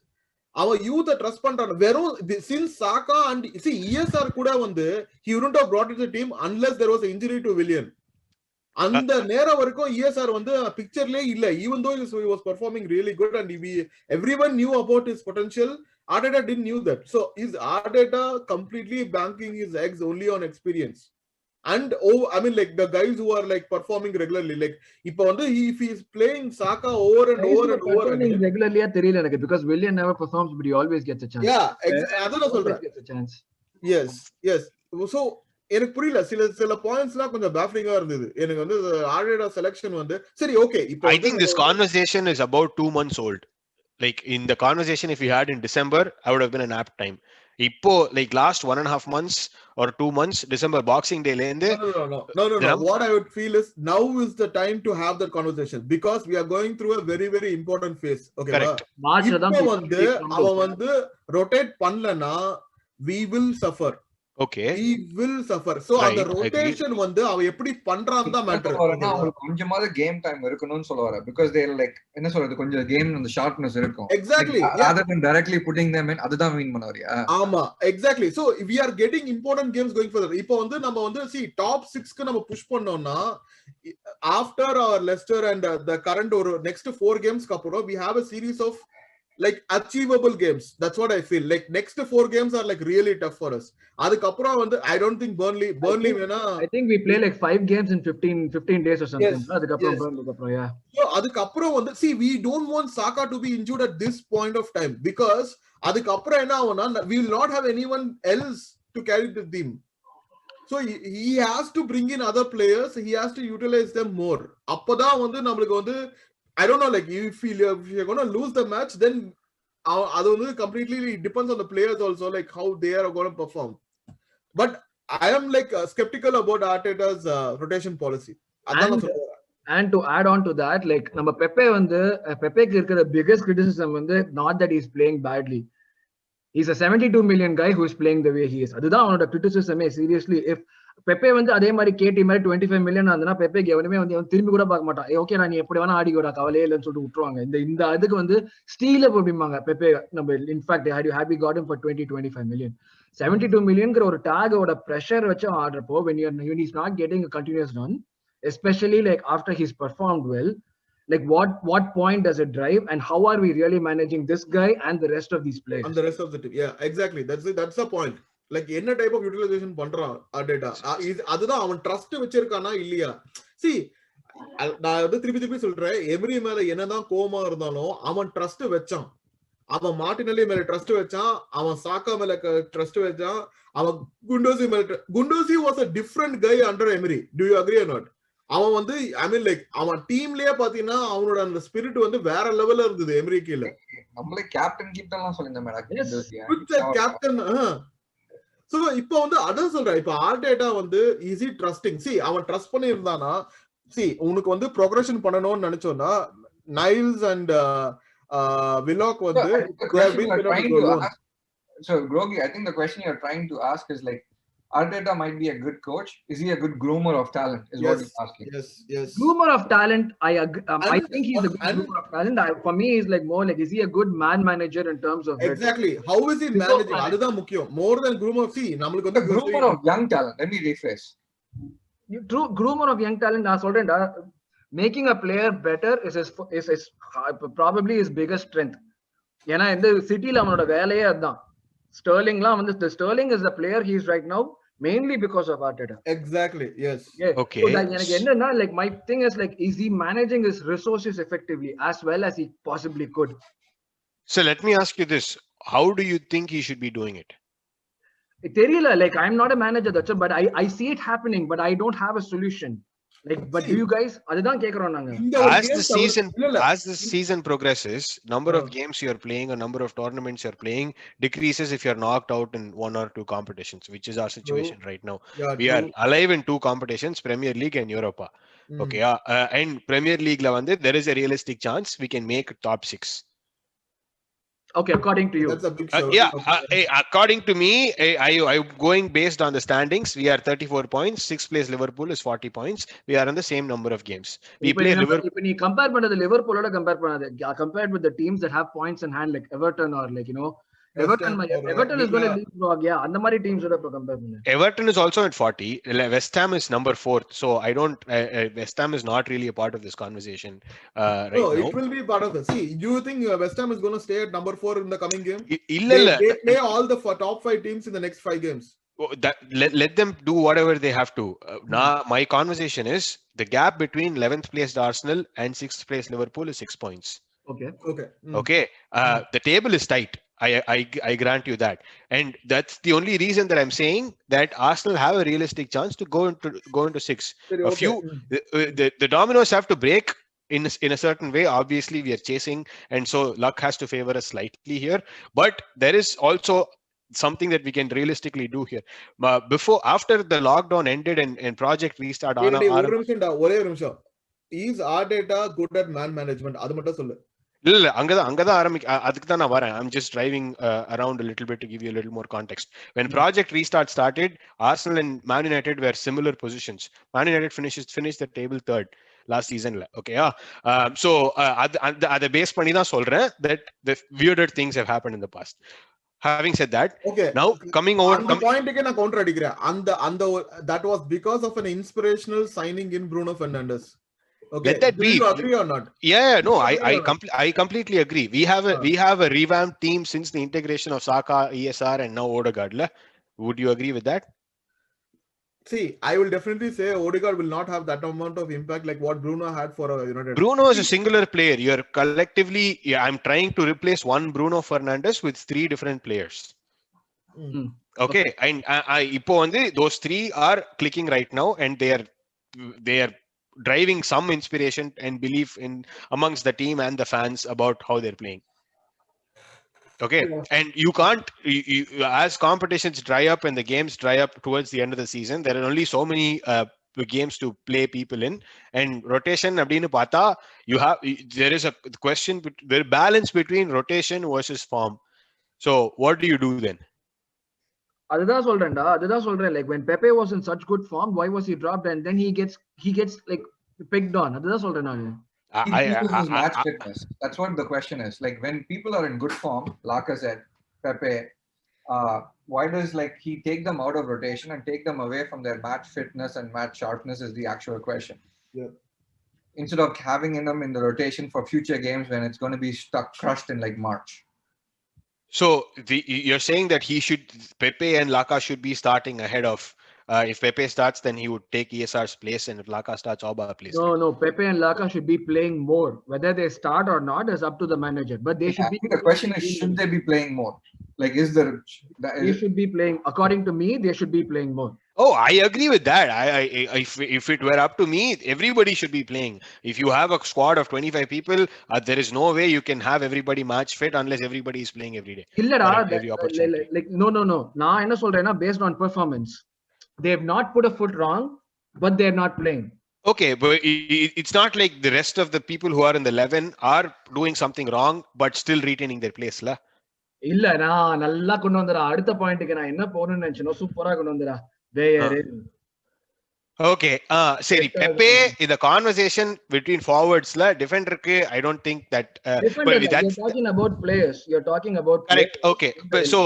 E: Our youth trust பண்றாங்க. வெறும் since Saka and see ESR கூட வந்து he wouldn't have brought to the team unless there was an injury to Willian. அந்த நேரம் வரைக்கும் ESR வந்து பிக்சர்லயே இல்ல. Even though he was performing really good and everyone knew about his potential, Arteta didn't knew that. So is Arteta completely banking his eggs only on experience? And I mean like the guys who are like performing regularly, like இப்போ வந்து if he is playing Saka over and over and over
C: again regularly தெரியல எனக்கு, because Willian never performs but he always gets a chance.
E: Yeah, அத நான் சொல்றேன்.
C: Gets a chance.
E: Yes. So எனக்கு புரியல, சில பாயிண்ட்ஸ்லாம் கொஞ்சம் baffling-ஆ இருந்தது எனக்கு வந்து. Arteta selection வந்து சரி ஓகே. இப்போ
D: I think this conversation is about 2 months old. Like in the conversation if we had in December, I would have been an apt time. Ipo like last 1.5 months or 2 months, December Boxing Day lende.
E: No. What I would feel is now is the time to have that conversation because we are going through a very very important phase. Okay,
D: correct.
E: இப்போ வந்து அவன் வந்து rotate பண்ணலனா we will suffer.
D: Okay,
E: he will suffer. So அந்த rotation வந்து அவ எப்படி பண்றான்னு தான் மேட்டர்.
F: அவங்களுக்கு கொஞ்சமாவது கேம் டைம் இருக்கணும்னு சொல்லுவாரு, because they like என்ன சொல்றது, கொஞ்சம் கேம் அந்த ஷார்ட்னஸ் இருக்கும்.
E: Exactly,
F: rather than directly putting them in, அதுதான் மீன் பண்ணவரியா?
E: ஆமா, exactly. So we are getting important games going further. இப்போ வந்து நம்ம வந்து see top 6 க்கு நம்ம push பண்ணோம்னா after our Leicester and the current or next 4 games க்கு அப்புறம் we have a series of like achievable games. That's what I feel. Like next 4 games are like really tough for us. அதுக்கு அப்புறம் வந்து I don't think Burnley வேணா
C: I think we play like 5 games in 15 days or something. அதுக்கு அப்புறம் Burnley அப்புறம் yeah.
E: So அதுக்கு அப்புறம் வந்து see we don't want Saka to be injured at this point of time because அதுக்கு அப்புறம் என்ன ஆகும்னா we will not have anyone else to carry the team. So he has to bring in other players. He has to utilize them more. அப்பதான் வந்து நமக்கு வந்து I don't know, like if you're going to lose the match, then அது வந்து completely depends on the players also, like how they are going to perform. But I am like skeptical about Arteta's rotation policy. அதான் நான் சொல்றேன்.
C: And to add on to that, like நம்ம பெப்பே வந்து பெப்பேக்கு இருக்கிற biggest criticism வந்து not that he's playing badly. He's a 72 million guy who is playing the way he is. அதுதான் அவனோட criticism. Seriously, if பெப்பே வந்து அதே மாதிரி கேட்டி மாதிரி 25 மில்லியன் ஆகுதுன்னா பெப்பேக்கு எவனுமே வந்து திரும்பி கூட பார்க்க மாட்டான். ஓகே நான் நீ எப்படி வேணா ஆடிக்கோடா கவலையே இல்லைன்னு சொல்லிட்டு விட்டுருவாங்க. இந்த அதுக்கு வந்து ஸ்டீல் அப் அப்படிம்பாங்க பெப்பே. நம்ம in fact have you got him for 20-25 million. 72 மில்லியன்ங்கிற ஒரு டாகோட ப்ரெஷர் வச்சு ஆடுறப்போ when he's not getting a continuous run, especially like after he's performed well, like what point does it drive, and how are we really managing this guy and the rest of these players
E: and the rest of the team? Yeah, exactly, that's the point. Like என்ன type of utilisation பண்றான் Arteta, அதுதான் அவன் trust வச்சிருக்கானா இல்லையா. see நான் வந்து திருப்பி சொல்றேன், emery மேல என்னதான் கோவமா இருந்தாலும் அவன் ட்ரஸ்ட் வச்சான். அவன் மார்டினெல்லி மேல ட்ரஸ்ட் வச்சான், அவன் சாக்கா மேல ட்ரஸ்ட் வச்சான், அவன் குண்டோசி மேல. குண்டோசி was a different guy under Emery. Do you agree or not? அவன் வந்து ஐ மீன் லைக் அவன் டீம்லயே பாத்தீங்கன்னா அவனோட அந்த ஸ்பிரிட் வந்து வேற லெவல்ல இருந்தது எமரி கீழ.
F: நம்மளே கேப்டன் கிட்டலாம் சொல்லிருந்தோம்
E: மேடம் கேப்டன். சோ இப்போ வந்து அதான் சொல்றேன், இப்போ ஆர்டேட்டா வந்து இஸ் ஹி ட்ரஸ்டிங். சி அவன் ட்ரஸ்ட் பண்ணி இருந்தானா, சி உனக்கு வந்து ப்ரோக்ரஷன் பண்ணணும்னு நினைச்சோம்னா நைல்ஸ் அண்ட் விலாக் வந்து
F: so Grogi, I think the question you're trying to ask is like, Arteta might be a good coach. Is he a good groomer of talent? Is what he's asking.
E: Yes.
C: Groomer of talent, I agree. I think he's a good groomer of talent. For me, he's like more like, is he a good man manager in terms of
E: exactly it? How is he managing? அதுதான் முக்கியம். More than groomer of நம்மளுக்கு வந்து
F: groomer of young talent. Let me rephrase.
C: True groomer of young talent. நான் சொல்றேன்டா, making a player better is probably his biggest strength. ஏன்னா இந்த சிட்டில அவனோட வேலையே அதுதான். ஸ்டர்லிங்லாம் வந்து the Sterling is the player he is right now mainly because of Arteta.
E: Exactly, yes.
C: Yeah.
D: Okay.
C: So எனக்கு என்னன்னா, like my thing is like, is he managing his resources effectively as well as he possibly could?
D: So let me ask you this, how do you think he should be doing it?
C: தெரியல, like I'm not a manager, that's it, but I see it happening, but I don't have a solution. Like, but do you guys, அதுதான் கேக்குறோம் நாங்க.
D: As the season progresses, number of games you are playing or number of tournaments you are playing decreases if you are knocked out in one or two competitions, which is our situation right now. We are alive in two competitions, Premier League and Europa. Okay, and Premier League la vande there is a realistic chance we can make top 6.
C: Okay, according to you.
E: That's a big show.
D: According to me, I'm going based on the standings. We are 34 points. 6th place Liverpool is 40 points. We are in the same number of games. We play Liverpool.
C: If you compare பண்ணது லிவர்பூலோட compare பண்ணாத, compared with the teams that have points in hand, like Everton or like, you know, Everton is going to leapfrog. Yeah, அந்த மாதிரி teams ஓட compare பண்ணு.
D: Everton is also at 40. West Ham is number 4th. So I don't. West Ham is not really a part of this conversation right now.
E: It will be part of it. See, do you think West Ham is going to stay at number 4 in the coming game?
D: They
E: play all the top 5 teams in the next 5 games.
D: Let them do whatever they have to. Now, my conversation is the gap between 11th place Arsenal and 6th place Liverpool is 6 points. Okay. The table is tight. I grant you that, and that's the only reason that I'm saying that Arsenal have a realistic chance to go into 6. A few the dominoes have to break in a certain way. Obviously, we are chasing, and so luck has to favor us slightly here. But there is also something that we can realistically do here. After the lockdown ended and project restart.
E: Is Arteta good at man management? அது மட்டும் சொல்லு.
D: இல்ல அங்கதான் அதுக்கு தான் நான் வரேன். I'm just driving around a little bit to give you a little more context. When project restart started, Arsenal and Man United were similar positions. Man United finished the table 3rd last season. Okay, so அதை base பண்ணி தான் சொல்றேன் that the weirder things have happened in the past. Having said that,
E: okay,
D: now coming over
E: the point again, நான் counter அடிக்கிறேன். அந்த that was because of an inspirational signing in Bruno Fernandes. Okay.
D: Let that
E: do
D: be.
E: You agree or not?
D: Yeah, no, I completely agree. We have a revamped team since the integration of Saka, ESR, and now Odegaard. Would you agree with that?
E: See, I will definitely say Odegaard will not have that amount of impact like what Bruno had for United.
D: Bruno is a singular player. You're collectively. Yeah, I'm trying to replace one Bruno Fernandes with 3 different players. Okay, and இப்போ வந்து those 3 are clicking right now, and they are driving some inspiration and belief in amongst the team and the fans about how they're playing. Okay, and you can't as competitions dry up and the games dry up towards the end of the season, there are only so many games to play people in, and rotation abdinu paatha, there is a question, the balance between rotation versus form. So what do you do then?
C: அதுதான் சொல்றேன் like when Pepe was in such good form, why was he dropped and then he gets like picked on? அதுதான் சொல்றேன் நான்.
F: He loses his match fitness. That's what the question is. Like when people are in good form, Lacazette, Pepe, why does like he take them out of rotation and take them away from their match fitness and match sharpness is the actual question.
E: Yeah.
F: Instead of having them in the rotation for future games when it's going to be crushed in like March.
D: So you're saying that Pepe and Laka should be starting ahead of. If Pepe starts, then he would take ESR's place, and if Laka starts, Auba place.
C: No, Pepe and Laka should be playing more. Whether they start or not is up to the manager. But they should be.
F: The question is, should they be playing more? Like,
C: they should be playing. According to me, they should be playing more.
D: Oh, I agree with that. If it were up to me, everybody should be playing. If you have a squad of 25 people, there is no way you can have everybody match fit unless everybody is playing every day.
C: Like no. நான் என்ன சொல்றேன்னா based on performance. They have not put a foot wrong, but they are not playing.
D: Okay, but it's not like the rest of the people who are in the 11 are doing something wrong, but still retaining their place, la?
C: இல்ல நான் நல்லா கொண்டு வந்தறா. அடுத்த பாயிண்ட்க்கு நான் என்ன போறேன்னு நினைச்சனோ சூப்பரா கொண்டு வந்தறா.
D: Okay, சரி Pepe in the conversation between forwards la defender ku I don't think that
C: you're talking about players. You're talking about
D: correct players. Okay, so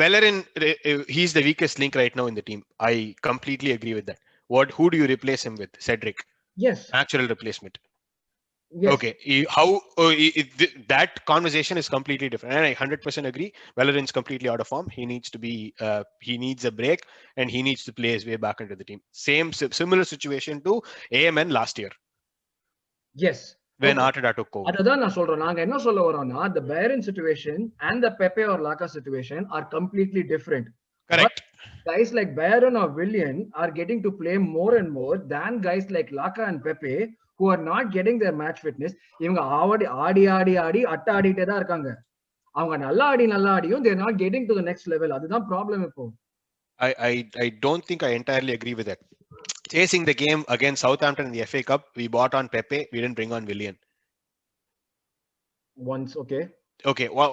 D: Bellerin, he's the weakest link right now in the team. I completely agree with that. Who do you replace him with? Cedric.
C: Yes.
D: Natural replacement.
C: Yes.
D: Okay. That conversation is completely different. And I 100% agree. Bellerin's completely out of form. He needs to be. He needs a break, and he needs to play his way back into the team. Similar situation to AMN last year.
C: Yes.
D: When Arteta took over.
C: அதுதான் நான் சொல்றேன். நாங்க என்ன சொல்ல வரோம்னா the Bayern situation and the Pepe or Laka situation are completely different.
D: Correct.
C: But guys like Bayern or Willian are getting to play more and more than guys like Laka and Pepe who are not getting their match fitness. இவங்க ஆடி அட்ட ஆடிட்டே தான் இருக்காங்க. அவங்க நல்லா ஆடியும் they are not getting to the next level. அதுதான் problem இப்போ.
D: I don't think I entirely agree with that. Chasing the game against Southampton in the FA Cup, we bought on Pepe. We didn't bring on Willian.
C: Once, okay.
D: Okay, well,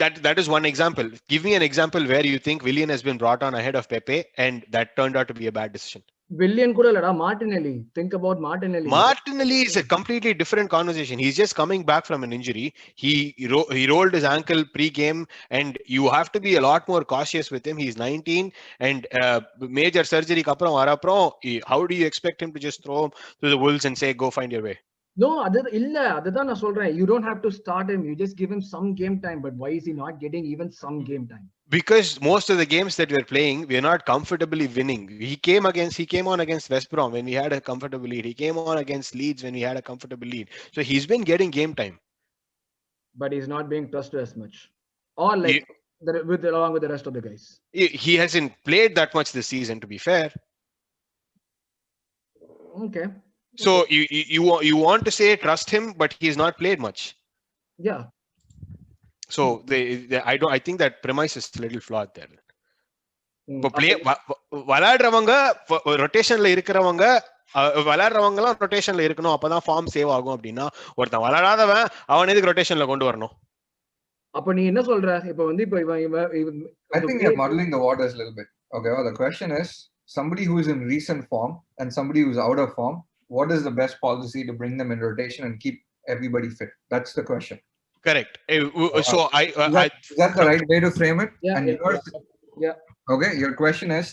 D: that is one example. Give me an example where you think Willian has been brought on ahead of Pepe, and that turned out to be a bad decision.
C: Willian கூட இல்லடா, Martinelli. Think about Martinelli.
D: Martinelli is a completely different conversation. He's just coming back from an injury. He rolled his ankle pre-game, and you have to be a lot more cautious with him. He's 19, and major surgery ku appuram varaprom, how do you expect him to just throw him to the wolves and say, go find your way?
C: No, அதுதான் நான் சொல்றேன். You don't have to start him. You just give him some game time. But why is he not getting even some game time?
D: Because most of the games that we're playing, we're not comfortably winning. He came on against West Brom when we had a comfortable lead. He came on against Leeds when we had a comfortable lead. So he's been getting game time.
C: But he's not being trusted as much. Or like along with the rest of the guys.
D: He hasn't played that much this season, to be fair.
C: Okay.
D: So you want to say trust him, but he's not played much.
C: Yeah.
D: So I think that premise is a little flawed there. இப்போ விளையாடுறவங்க ரொட்டேஷன்ல இருக்கிறவங்க விளையாடுறவங்கலாம் ரொட்டேஷன்ல இருக்கணும், அப்பதான் form save ஆகும். அப்படின்னா ஒருத்தன் விளையாடாதவன் அவன் எதுக்கு ரொட்டேஷன்ல கொண்டு வரணும்?
C: அப்ப நீ என்ன சொல்ற? இப்போ வந்து
F: I think you're muddling the waters a little bit. Okay, well, the question is somebody who is in recent form and somebody who's out of form, what is the best policy to bring them in rotation and keep everybody fit? That's the question.
D: Correct. So
F: is that the right way to frame it?
C: Yeah.
F: And
C: yeah.
F: Okay, your question is,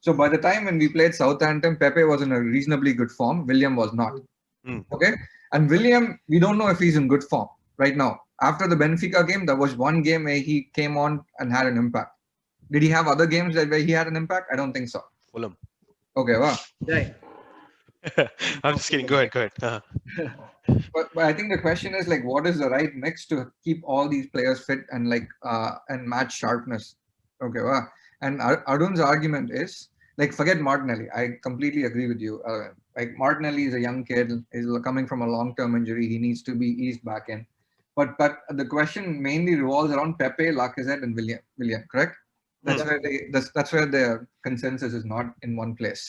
F: so by the time when we played Southampton, Pepe was in a reasonably good form. William was not. Okay, and William, we don't know if he's in good form right now. After the Benfica game, there was one game where he came on and had an impact. Did he have other games where he had an impact? I don't think so.
D: Fulham.
F: Okay, wow.
C: Right.
D: I'm just kidding. Go ahead.
F: But I think the question is like, what is the right mix to keep all these players fit and like and match sharpness? Okay, wow. And Arun's argument is like, forget Martinelli. I completely agree with you. Like Martinelli is a young kid. He's coming from a long-term injury. He needs to be eased back in. but the question mainly revolves around Pepe, Lacazette, and William. Correct? That's where the consensus is not in one place.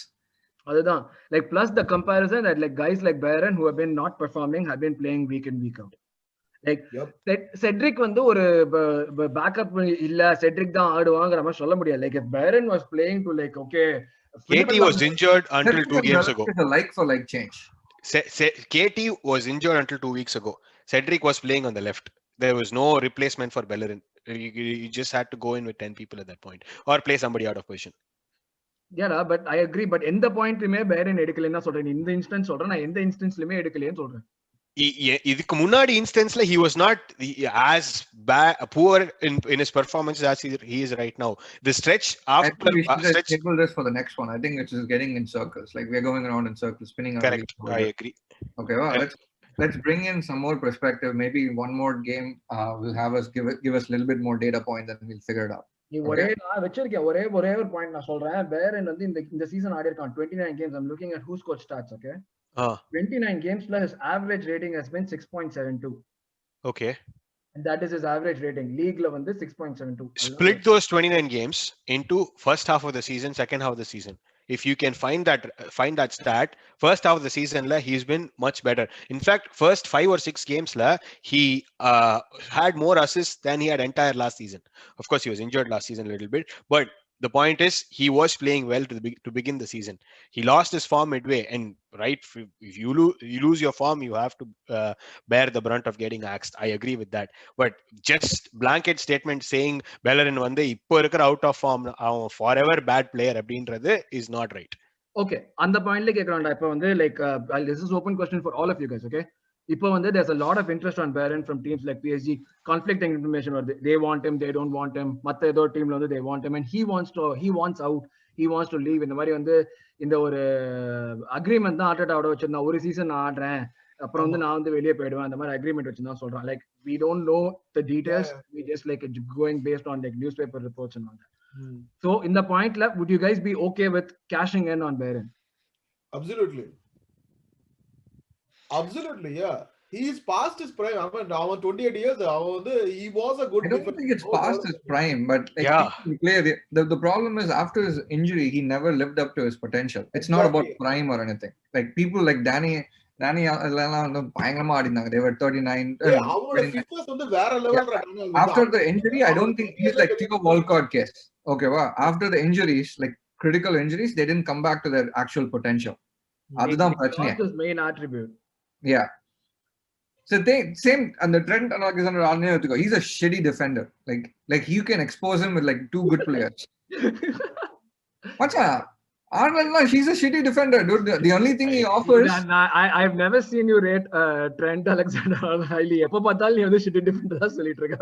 C: அதுதான் like plus the comparison that like guys like Bayern who have been not performing have been playing week in week out. Like Cedric வந்து ஒரு backup இல்ல Cedric தான் ஆடுவாங்கற மாதிரி சொல்ல முடியாது. Like if Bayern was playing to like okay
D: KT was injured until 2 games ago.
F: It's a like for like change.
D: KT was injured until 2 weeks ago. Cedric was playing on the left. There was no replacement for Bellerin. You just had to go in with 10 people at that point or play somebody out of position.
C: Yeah, but I agree. But எந்த பாயிண்ட்லயுமே Bayern எடுக்கலன்னா சொல்றேன். இந்த instance சொல்றேன். நான் எந்த இன்ஸ்டன்ஸ்லயுமே எடுக்கலையேன்னு சொல்றேன்.
D: இதுக்கு முன்னாடி இன்ஸ்டன்ஸ்ல he was not as poor in his performance as he is right now. The stretch after
F: we should table this for the next one. I think it's just getting in circles. Like we're going around in circles, spinning around.
D: Correct. I agree.
F: Okay, well, let's bring in some more perspective. Maybe one more game will have us give us a little bit more data points and we'll figure it out.
C: நீ ஒரே நான் வெச்சிருக்கேன் ஒரே ஒரு point நான் சொல்றேன். Bayern வந்து இந்த சீசன் ஆடி இருக்கான் 29 games. I'm looking at who scored stats, okay? 29 games plus his average rating has been 6.72.
D: Okay.
C: And that is his average rating. League la vandu 6.72.
D: Split those 29 games into first half of the season, second half of the season. If you can find that stat, first half of the season la he's been much better. In fact, first 5 or 6 games la he had more assists than he had entire last season. Of course, he was injured last season a little bit, but the point is he was playing well to begin the season. He lost his form midway, and right, if you lose your form, you have to bear the brunt of getting axed. I agree with that. But just blanket statement saying Bellerin வந்து இப்போ இருக்கிற out of form forever bad player அப்படின்றது is not right.
C: Okay, அந்த பாயிண்ட்ல கேக்குறான்டா. இப்போ வந்து like this is open question for all of you guys, okay? இப்போ வந்து there's a lot of interest on Bayern from teams like PSG. Conflicting information வருது. They want him, they don't want him. மத்த ஏதோ டீம்ல வந்து they want him and he wants out, he wants to leave. இந்த மாதிரி வந்து இந்த ஒரு அக்ரிமெண்ட் தான் ஆர்டெட்டாவோட வச்சிருந்தா. ஒரு சீசன் நான் ஆடுறேன், அப்புறம் வந்து நான் வந்து வெளியே போயிடுவேன், அந்த மாதிரி அக்ரிமெண்ட் வச்சிருந்தா சொல்றான். Like we don't know the details, we just like going based on like newspaper reports and all that. So in the point left, would you guys be okay with cashing in on Bayern?
E: Absolutely, yeah. He's past his prime. I mean, 28 years. He was a good.
F: I don't think it's past his prime, but like the problem is after his injury, he never lived up to his potential. It's not about prime or anything. Like people like Danny எல்லாம் வந்து பயங்கரமா ஆடினாங்க. They were 39. After the injury, I don't think he's like Theo Walcott case. Okay, wow. After the injuries, like critical injuries, they didn't come back to their actual potential. அதுதான் பிரச்சனை.
C: That's his main attribute.
F: Yeah. So same and the Trent Alexander-Arnold, he's a shitty defender. Like you can expose him with like 2 good players. Arnold, he's a shitty defender, dude. The only thing he offers.
C: I've never seen you rate Trent Alexander-Arnold highly. எப்ப பார்த்தாலும் நீ வந்து shitty defender தான் சொல்லிட்டு இருக்க.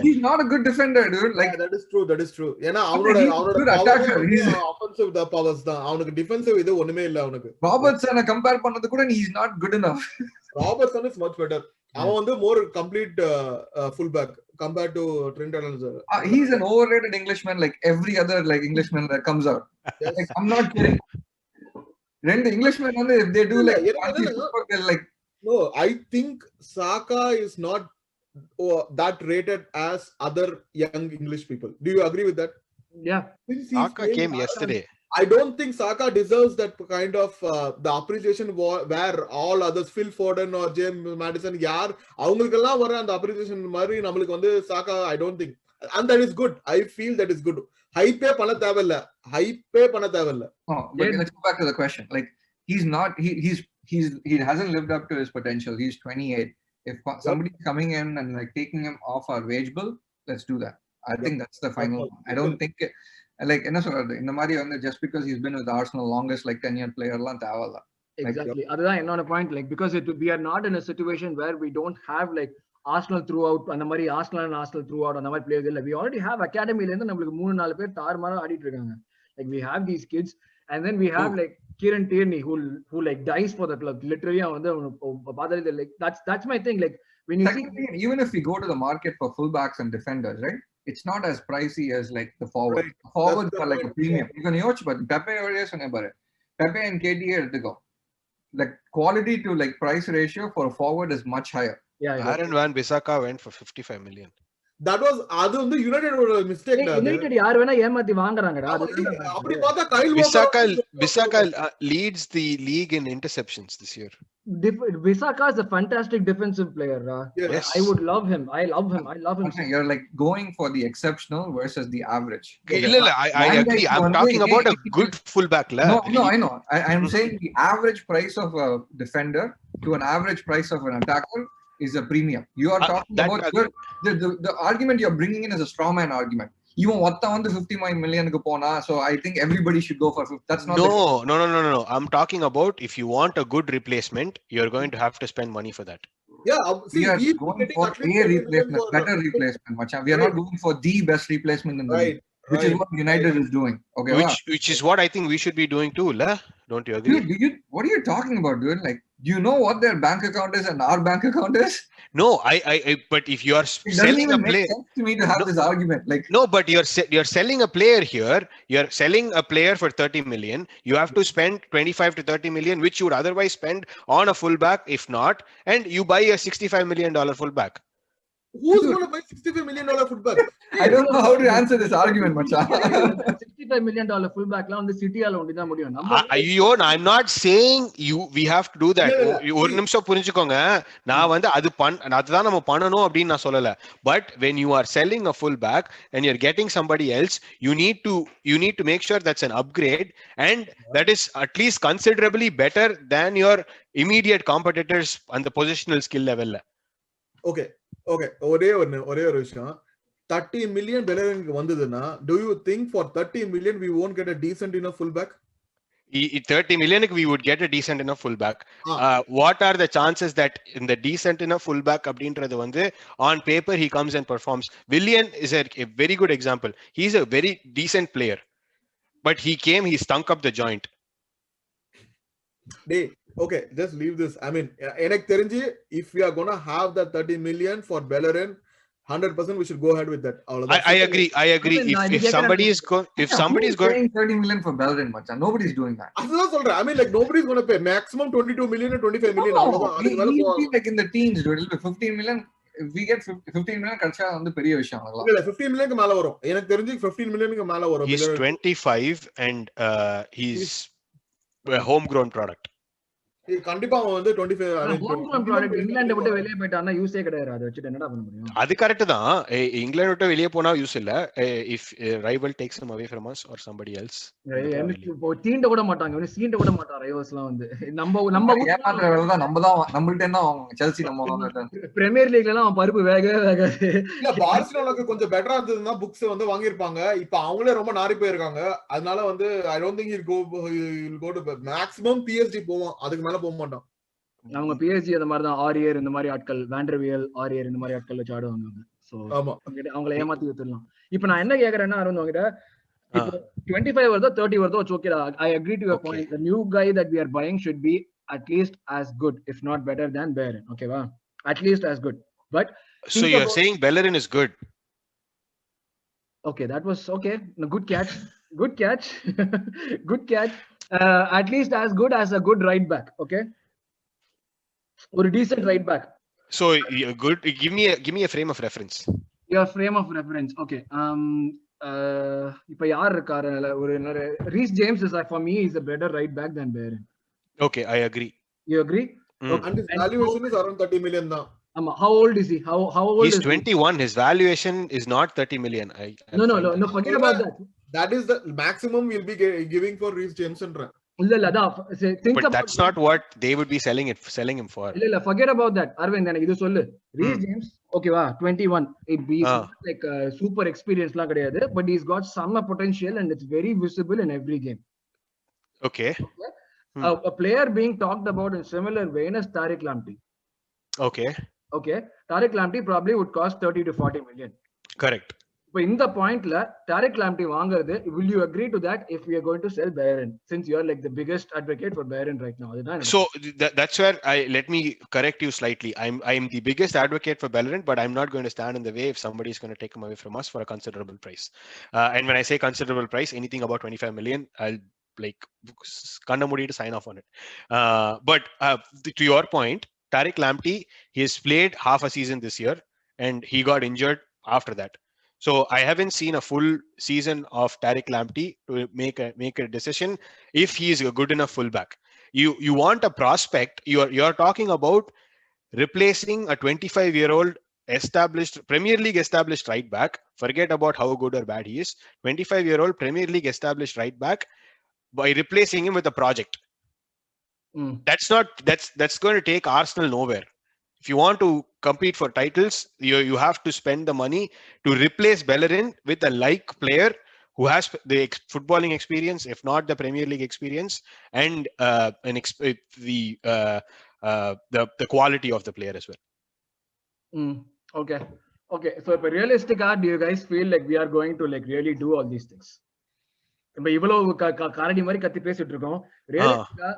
F: He's not a good defender, dude. Like
E: that is true. ஏனா அவனோட offensive powers தான். அவனுக்கு defensive இது ஒண்ணுமே இல்ல அவனுக்கு.
F: Robertson கம்பேர் பண்ணது கூட he's not good enough.
E: Robertson is much better. அவன் வந்து more complete fullback compared to Trent Alexander.
F: He's an overrated Englishman like every other like Englishman that comes out. Yes. Like, I'm not kidding. Rendu Englishmen வந்து if they do like
E: no, I think Saka is not that rated as other young English people. Do you agree with that?
C: Yeah.
D: Saka came yesterday.
E: I don't think Saka deserves that kind of the appreciation where all others, Phil Foden or James Maddison, அவங்களுக்கெல்லாம் வர அந்த appreciation மாதிரி நமக்கு வந்து Saka, I don't think. And that is good. I feel that is good. Hype பண்ண தேவையில்ல.
F: But let's go back to the question. Like he hasn't lived up to his potential. He's 28. If somebody's coming in and like taking him off our wage bill, let's do that. I think that's the final one. I don't think like என்ன சொல்றது இந்த மாதிரி வந்து just because he's been with Arsenal longest like 10-year player எல்லாம் தேவையில்ல.
C: Exactly. அதுதான் என்னோட point. Like because we are not in a situation where we don't have like Arsenal throughout அந்த மாதிரி Arsenal throughout அந்த மாதிரி players இல்ல. We already have academyல இருந்து நமக்கு 3-4 பேர் தாறுமாறா ஆடிட்டு இருக்காங்க. Like we have these kids and then we have like Kieran Tierney who like dies for the club. Literally வந்து பாதல like that's my thing. Like when you see
F: even if we go to the market for fullbacks and defenders, right? It's not as pricey as like the forward. Right. Forwards are like a premium. You can watch, but Pepe and KT எடுத்துக்கோ. Like quality to like price ratio for a forward is much higher.
C: Yeah,
D: Aaron Van Bissaka went for 55 million.
E: That was அது வந்து யுனைடெடோட mistake டா.
C: United யார் வேணா ஏமாத்தி வாங்குறாங்கடா. அதுதான்
E: அப்படி பார்த்தா Kyle
D: Bissaka leads the league in interceptions this year.
C: Bissaka is a fantastic defensive player.
D: Yes.
C: I would love him. I love him.
F: You're like going for the exceptional versus the average.
D: I agree. I'm talking about a good fullback.
F: No, I know. I'm saying the average price of a defender to an average price of an attacker is a premium. You are talking about the argument you're bringing in is a straw man argument. Even what the 50 million ku pona, so I think everybody should go for 50. That's not
D: No. I'm talking about if you want a good replacement, you're going to have to spend money for that.
E: Yeah, see,
F: we are going for a replacement, better replacement, Macha. We are not going for the best replacement in the league, which is what United is doing. Okay,
D: which is what I think we should be doing too, la? Don't you agree?
F: Dude, what are you talking about, dude? Like, do you know what their bank account is and our bank account is?
D: No, but if you are selling a player,
F: it doesn't make sense to me to have this argument. Like,
D: no, but you're selling a player here. You're selling a player for 30 million. You have to spend 25 to 30 million, which you would otherwise spend on a fullback, if not, and you buy a $65 million fullback.
E: Who's going to buy $65 million fullback?
F: I don't know how to answer this argument, Macha.
C: $65 million fullback la on the city ala undida mudiyum.
D: I'm not saying we have to do that. ஒரு நிமிஷம் புரிஞ்சுக்கோங்க. நான் வந்து அதுதான் நம்ம பண்ணணும் அப்படின்னு நான் சொல்லல. But when you are selling a fullback and you're getting somebody else, you need to make sure that's an upgrade and that is at least considerably better than your immediate competitors on the positional skill level.
E: Okay. ஒரே ஒரு விஷயம். 30 million Bellerin வந்ததுன்னா, do you think for 30 million we won't get a decent enough fullback?
D: 30 million we would get a decent enough fullback. What are the chances that in the decent enough fullback அப்படின்றது வந்து on paper he comes and performs? Willian is a very good example. He's a very decent player, but he stunk up the joint.
E: Okay, just leave this. I mean, எனக்கு தெரிஞ்சு if we are going to have that 30 million for Bellerin, 100% we should go ahead with that.
D: I agree. If somebody is going
F: 30 million for Bellerin, Macha, nobody's doing that.
E: அதுதான் சொல்றேன். I mean, like nobody's going to pay maximum 22 million or 25 million.
F: He'll be like in the teens, dude. It'll be 15 million. If we get 15 million கட்சா வந்து பெரிய விஷயம் அதெல்லாம்.
E: இல்ல 15 million க்கு மேல வரும். எனக்கு தெரிஞ்சு 15 million க்கு மேல வரும்.
D: He's 25 and he's a homegrown product.
E: கண்டிப்பா வந்து
C: 25 இங்கிலாந்து விட்டு வெளியே போயிட்டான்னா யூஸே கிடையாது. அதை வச்சுட்டு என்னடா பண்ண முடியும்?
D: அது கரெக்ட் தான். இங்கிலாந்து விட்டு வெளியே போனா யூஸ் இல்ல. If rival takes him away from us or somebody else.
C: இப்போ தீண்ட கூட மாட்டாங்க. இவனே சீண்ட கூட மாட்டாங்க. ரைவல்ஸ்லாம் வந்து நம்ம
F: ஏமாத்துற வேலை தான். நம்ம தான் நம்மள்ட்ட என்ன செல்சி நம்ம
C: பிரீமியர் லீக்ல அவன் பருப்பு வேகவே வேகாது.
E: இல்ல பார்சிலோனாக்கு கொஞ்சம் பெட்டரா இருந்ததுன்னா புக்ஸ் வந்து வாங்கி இருப்பாங்க. இப்போ அவங்களே ரொம்ப நாரி போயிருக்காங்க. அதனால வந்து I don't think he'll go to maximum PSG போவான். அதுக்கு மேல போக மாட்டான்.
C: அவங்க PSG அந்த மாதிரி தான் ஆரியர் இந்த மாதிரி ஆட்கள் வேண்டர்வியல் ஆரியர் இந்த மாதிரி ஆட்கள் வச்சு ஆடுவாங்க. சோ அவங்கள ஏமாத்தி விட்டுறலாம். இப்போ நான் என்ன கேக்குறேன்னா அருண் உங்ககிட்ட இப்போ 25 வருதோ 30 வருதோ ஓகேடா. I agree to your point. The new guy that we are buying should be at least as good if not better than Bellerin. Okay va? At least as good. But
D: so you're saying Bellerin is good.
C: Okay, that was okay. No, good catch. Good catch. At least as good as a good right back. Okay, or a decent right back.
D: So good. Give me a frame of reference.
C: Your frame of reference. Okay. இப்போ யார் இருக்காரு? ஒரு Reece James is for me is a better right back than Bellerin.
D: Okay, I agree.
C: You agree?
E: And his valuation is around 30 million now.
C: How old is he? How old
D: He's
C: is
D: 21. He? His valuation is not 30 million.
C: No. Forget about that.
E: That is the maximum we'll be giving for Reece James and
C: think
D: but that's not what they would be selling him for.
C: இல்ல forget about that. Arvind எனக்கு இது சொல்லு. Reece James ஓகேவா 21 he's like super experience லாம் கிடையாது, but he's got some potential and it's very visible in every game.
D: Okay.
C: A player being talked about in similar vein as Tariq Lamptey.
D: Okay.
C: Tariq Lamptey probably would cost 30 to 40 million.
D: Correct.
C: இப்போ இந்த பாயிண்ட்ல Tariq Lamptey வாங்குறது, will you agree to that if we are going to sell Bellerin, since you are like the biggest advocate for Bellerin right now?
D: So that's where let me correct you slightly. I'm the biggest advocate for Bellerin, but I'm not going to stand in the way if somebody is going to take him away from us for a considerable price. And when I say considerable price, anything about 25 million, I'll like kanna mudi to sign off on it. But to your point, Tariq Lamptey, he has played half a season this year and he got injured after that. So I haven't seen a full season of Tariq Lamptey to make a decision if he is a good enough fullback. You want a prospect. You're talking about replacing a 25-year-old established Premier League established right back. Forget about how good or bad he is. 25-year-old Premier League established right back by replacing him with a project. That's going to take Arsenal nowhere. If you want to compete for titles, you have to spend the money to replace Bellerin with a like player who has the footballing experience, if not the Premier League experience, and the quality of the player as well.
C: Okay. So if realistic, do you guys feel like we are going to like really do all these things? இப்ப இவ்வளவு காரடி மாதிரி கத்தி பேசிட்டு இருக்கோம். ரியலிஸ்டிக்கா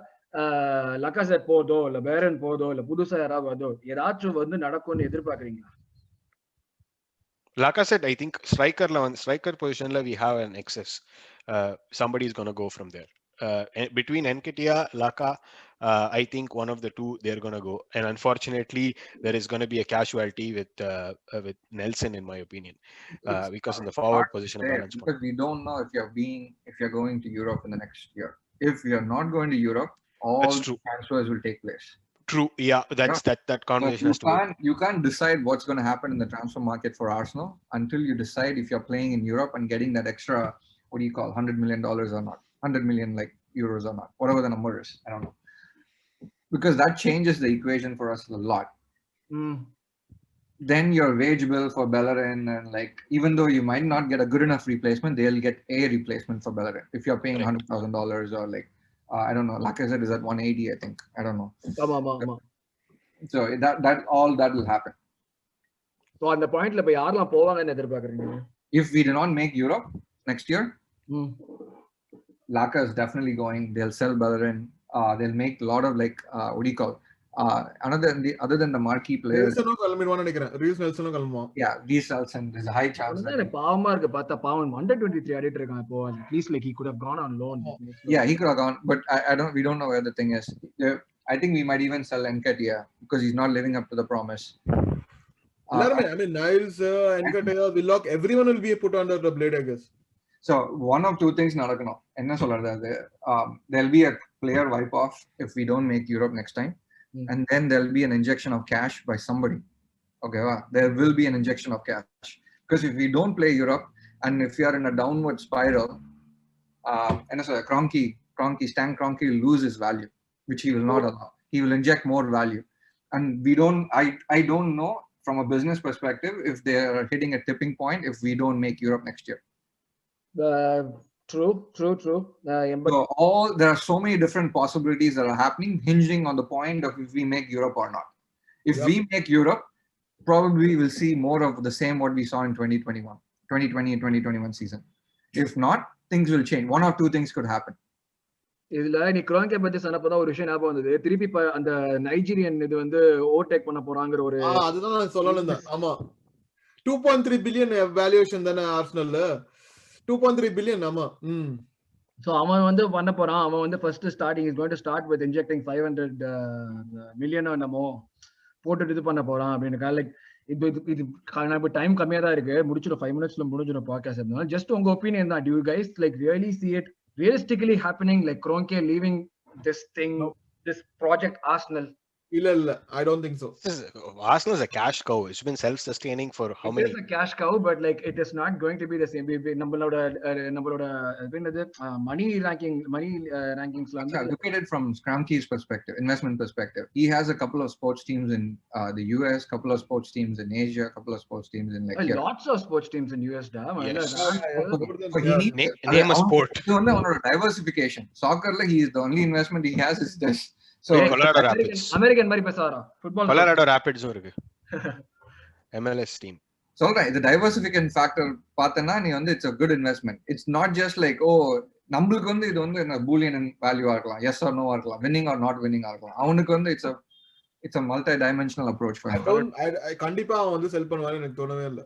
C: லக்காசெட் போதோ இல்ல பேரன் போதோ இல்ல புதுசா யாராவது ஏதாச்சும் வந்து நடக்கும்னு எதிர்பார்க்கறீங்களா?
D: Lacazette, I think striker positionல we have an excess. Somebody is going to go from there. Between Nketiah, Laka, I think one of the two they're going to go, and unfortunately there is going to be a casualty with Nelson, in my opinion, because in the forward position
F: because we don't know if you're going to Europe in the next year. If you're not going to Europe, all transfers will take place.
D: True, yeah, that conversation has to be.
F: You can't decide what's going to happen in the transfer market for Arsenal until you decide if you're playing in Europe and getting that extra, what do you call, $100 million or not, 100 million like euros or not, whatever the number is. I don't know, because that changes the equation for us a lot. Then your wage bill for Bellerin, and like even though you might not get a good enough replacement, they'll get a replacement for Bellerin if you're paying $100,000 or like I don't know. Lacazette is at 180, I think. I don't know. So that will happen.
C: So on the point, like, யாரெல்லாம் போவாங்கன்னு எதிர்பார்க்கறீங்க?
F: If we do not make Europe next year, Laka is definitely going. They'll sell Bellerin. They'll make a lot of like what do you call? Other than the marquee players. Yeah, Reece Nelson. There's a high chance.
C: பாவமா இருக்கு பார்த்தா பாவம் under 23 ஆடிட்டு இருக்கான் இப்போ. At least like he could have gone on loan.
F: Yeah, he could have gone, but we don't know where the thing is. I think we might even sell Nketiah because he's not living up to the promise.
E: I mean, Niles, Nketiah, Willock, everyone will be put under the blade, I guess.
F: So one of two things நடக்கணும். என்ன சொல்றது? There'll be a player wipe off if we don't make Europe next time. And then there'll be an injection of cash by somebody. Okay, there will be an injection of cash because if we don't play Europe and if we are in a downward spiral, and so Stan Kroenke will lose his value, which he will not allow. He will inject more value, and I don't know from a business perspective if they are hitting a tipping point if we don't make Europe next year.
C: True.
F: So there are so many different possibilities that are happening, hinging on the point of if we make Europe or not. If we make Europe, probably we'll see more of the same what we saw in 2020 and 2021 season. If not, things will change. One or two things could happen.
C: இதுல நீ குரோங்கே பத்தி சொன்னப்பதான் ஒரு விஷயம் ஞாபகம் வந்தது. திருப்பி அந்த Nigerian இது வந்து ஓவர்டேக் பண்ண போறாங்கிற ஒரு
E: அதுதான் நான் சொல்லணும். ஆமா, 2.3 பில்லியன் வேல்யூவேஷன் தானே ஆர்சனல்ல. 2.3 billion.
C: So அவன் வந்து பண்ண போறான். அவன் வந்து first starting is going to start with injecting 500 million என்னமோ போட்டு இது பண்ண போறான் அப்படின்னு. லைக் இது டைம் கம்மியா தான் இருக்கு. முடிச்சிடும் 5 minutesல முடிஞ்சிடும் பாட்காஸ்ட். இருந்தாலும் ஜஸ்ட் உங்க ஒப்பீனியன் தான். Do you guys like really see it realistically happening, like Kroenke leaving this thing, this project Arsenal?
E: இல்ல, I don't think so.
D: Arsenal is a cash cow. It's been self-sustaining for how many?
C: It is a cash cow, but like it is not going to be the same. நம்மளோட money rankings.
F: Look at it from Kroenke's perspective, investment perspective. He has a couple of sports teams in the US, couple of sports teams in Asia, couple of sports teams in like
C: lots of sports teams in US.
D: Yes.
F: Name a sport. Diversification. Soccer, like he is the only investment he has is this. So
D: Colorado Rapids.
C: American மாதிரி Bechara? Football.
D: Colorado Rapids இருக்கு. MLS team.
F: So the diversification factor பார்த்தனா நீ வந்து it's a good investment. It's not just like நம்மளுக்கு வந்து இது வந்து என்ன boolean value ஆ இருக்கலாம், yes or no ஆ இருக்கலாம், winning or not winning ஆ இருக்கலாம். அவனுக்கு வந்து it's a multi-dimensional approach for him.
E: I கண்டிப்பா அவன் வந்து செல் பண்ணுவான்னு எனக்கு தோணவே இல்ல.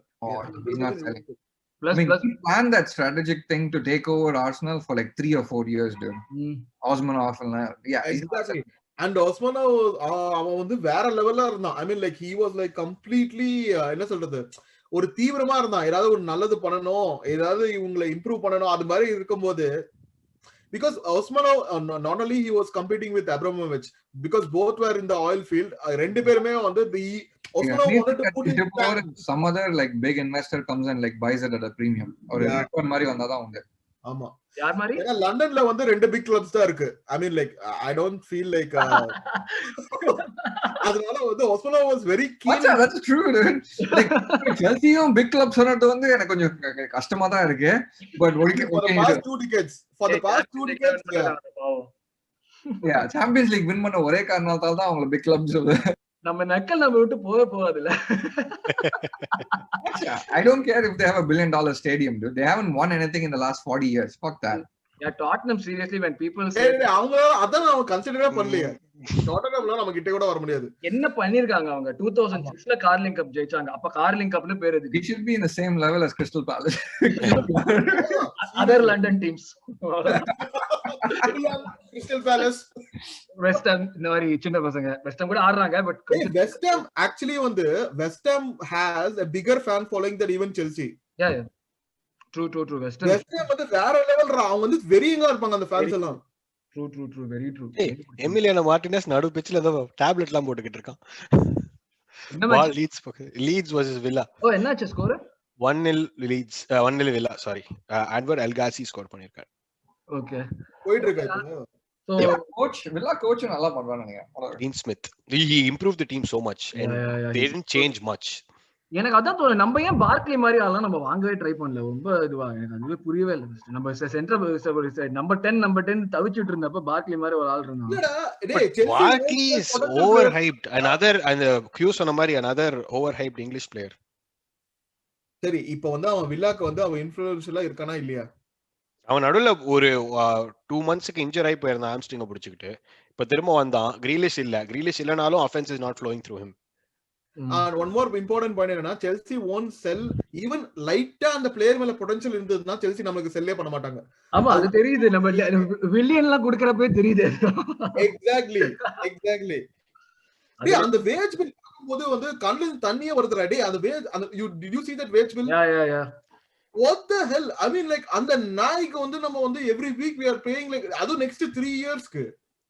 F: He's not selling. Plus, he planned that strategic thing to take over Arsenal for like 3 or 4 years, dude. Osmanov, yeah,
E: exactly. And Osman அவன் வந்து வேற லெவல்ல இருந்தான். I mean like he was like completely என்ன சொல்றது, ஒரு தீவிரமா இருந்தான். ஏதாவது ஒரு நல்லது பண்ணணும், ஏதாவது இவங்களை இம்ப்ரூவ் பண்ணணும், அது மாதிரி இருக்கும்போது because Osman not only he was competing with Abramovich because both were in the oil field. ரெண்டு பேருமே வந்து Osman wanted to put it
F: some other like big investor comes and like buys it at a premium or return மாதிரி வந்தாதான் உண்டு.
E: ஆமா,
C: யார் மாதிரி?
E: ஏன்னா லண்டன்ல வந்து ரெண்டு பிக் கிளப்ஸ் தான் இருக்கு. I mean like I don't feel like அதனால வந்து Osman was very keen.
F: That's true dude. Like Chelsea-யும் big clubs சொன்னது வந்து எனக்கு கொஞ்சம் கஷ்டமா தான் இருக்கு. But
E: for the past 2 decades
F: yeah, Champions League win பண்ண ஒரே காரணத்தால தான் அவங்க big clubs
C: நம்ம நக்கல் நம்ம விட்டு போகாதுல.
F: I don't care if they have $1 billion stadium, dude. They haven't won anything in the last 40 years. Fuck that.
C: Yeah, Tottenham seriously when people say
E: அவங்க அதான் அவங்க கன்சிடரே பண்ணலையே. டாட்டனம்ல நம்ம கிட்ட கூட வர முடியாது.
C: என்ன பண்ணிருக்காங்க அவங்க 2006ல கார்லிங் கப் ஜெயிச்சாங்க. அப்ப கார்லிங் கப்னு பேர் இருக்கு.
F: It should be in the same level as Crystal Palace.
C: Other London teams.
E: Crystal Palace,
C: West Ham இந்த மாதிரி சின்ன பசங்க West Ham கூட ஆடுறாங்க. பட்
E: West Ham actually வந்து West Ham has a bigger fan following than even Chelsea.
C: Yeah. True. West Ham
E: வந்து வேற level அவங்க வந்து வெறியங்கா இருப்பாங்க அந்த ஃபேன்ஸ் எல்லாம்.
C: True, very true.
D: Emiliano Martinez நடு பிட்ச்ல ஏதோ டேப்லெட்லாம் போட்டுக்கிட்டு இருக்கான். Leeds vs Villa.
C: என்னாச்சு score?
D: 1-0 Leeds, 1-0 Villa. Sorry, Anwar El Ghazi score பண்ணிருக்காரு.
C: ஓகே,
E: போயிட்டு இருக்காரு.
C: So
F: Villa coach நல்லா பண்றானு நினைக்கிறேன்.
D: Dean Smith, he improved the team so much and they didn't change much.
C: எனக்கு அதான் தோணுது, நம்ம ஏன் பார்க்லி மாதிரி ஆளலாம் நம்ம வாங்கவே ட்ரை பண்ணல. ரொம்ப இதுவா எனக்கு அதுவே புரியவே இல்லை. நம்ம சென்ட்ரல் நம்பர் 10 தவிச்சிட்டு இருந்தப்ப பார்க்லி மாதிரி ஒரு ஆள் இருந்தான்.
D: Barkley is overhyped. And Q சொன்ன மாதிரி another overhyped English player.
E: சரி, இப்போ வந்து அவன் வில்லாக்கு வந்து அவன் இன்ஃப்ளூயன்ஷியலா இருக்கானா இல்லையா?
D: அவன் நடுவுல ஒரு 2 monthsக்கு இன்ஜர் ஆகி போயிருந்தான் ஹாம்ஸ்ட்ரிங்க பிடிச்சிக்கிட்டு. இப்ப திரும்ப வந்தான். கிரீலிஷ் இல்லனாலும் offense is not flowing through him.
E: And one more important point என்னன்னா, Chelsea won't sell even லைட்டா அந்த பிளேயர் மேல பொட்டன்ஷியல் இருந்ததுன்னா Chelsea நமக்கு செல்லே பண்ண மாட்டாங்க.
C: ஆமா, அது தெரியுது. நம்ம வில்லியன்லாம் குடுக்கறப்பே தெரியுது.
E: எக்ஸாக்ட்லி. டேய், அந்த வேஜ் பில் போது வந்து கண்ணுல தண்ணியே வருதுடா. டேய், அந்த வேஜ் அந்த did you see that wage bill?
C: Yeah.
E: What the hell? I mean like அந்த நாய்க்கு வந்து நம்ம வந்து every week we are paying like அது next 3 yearsக்கு.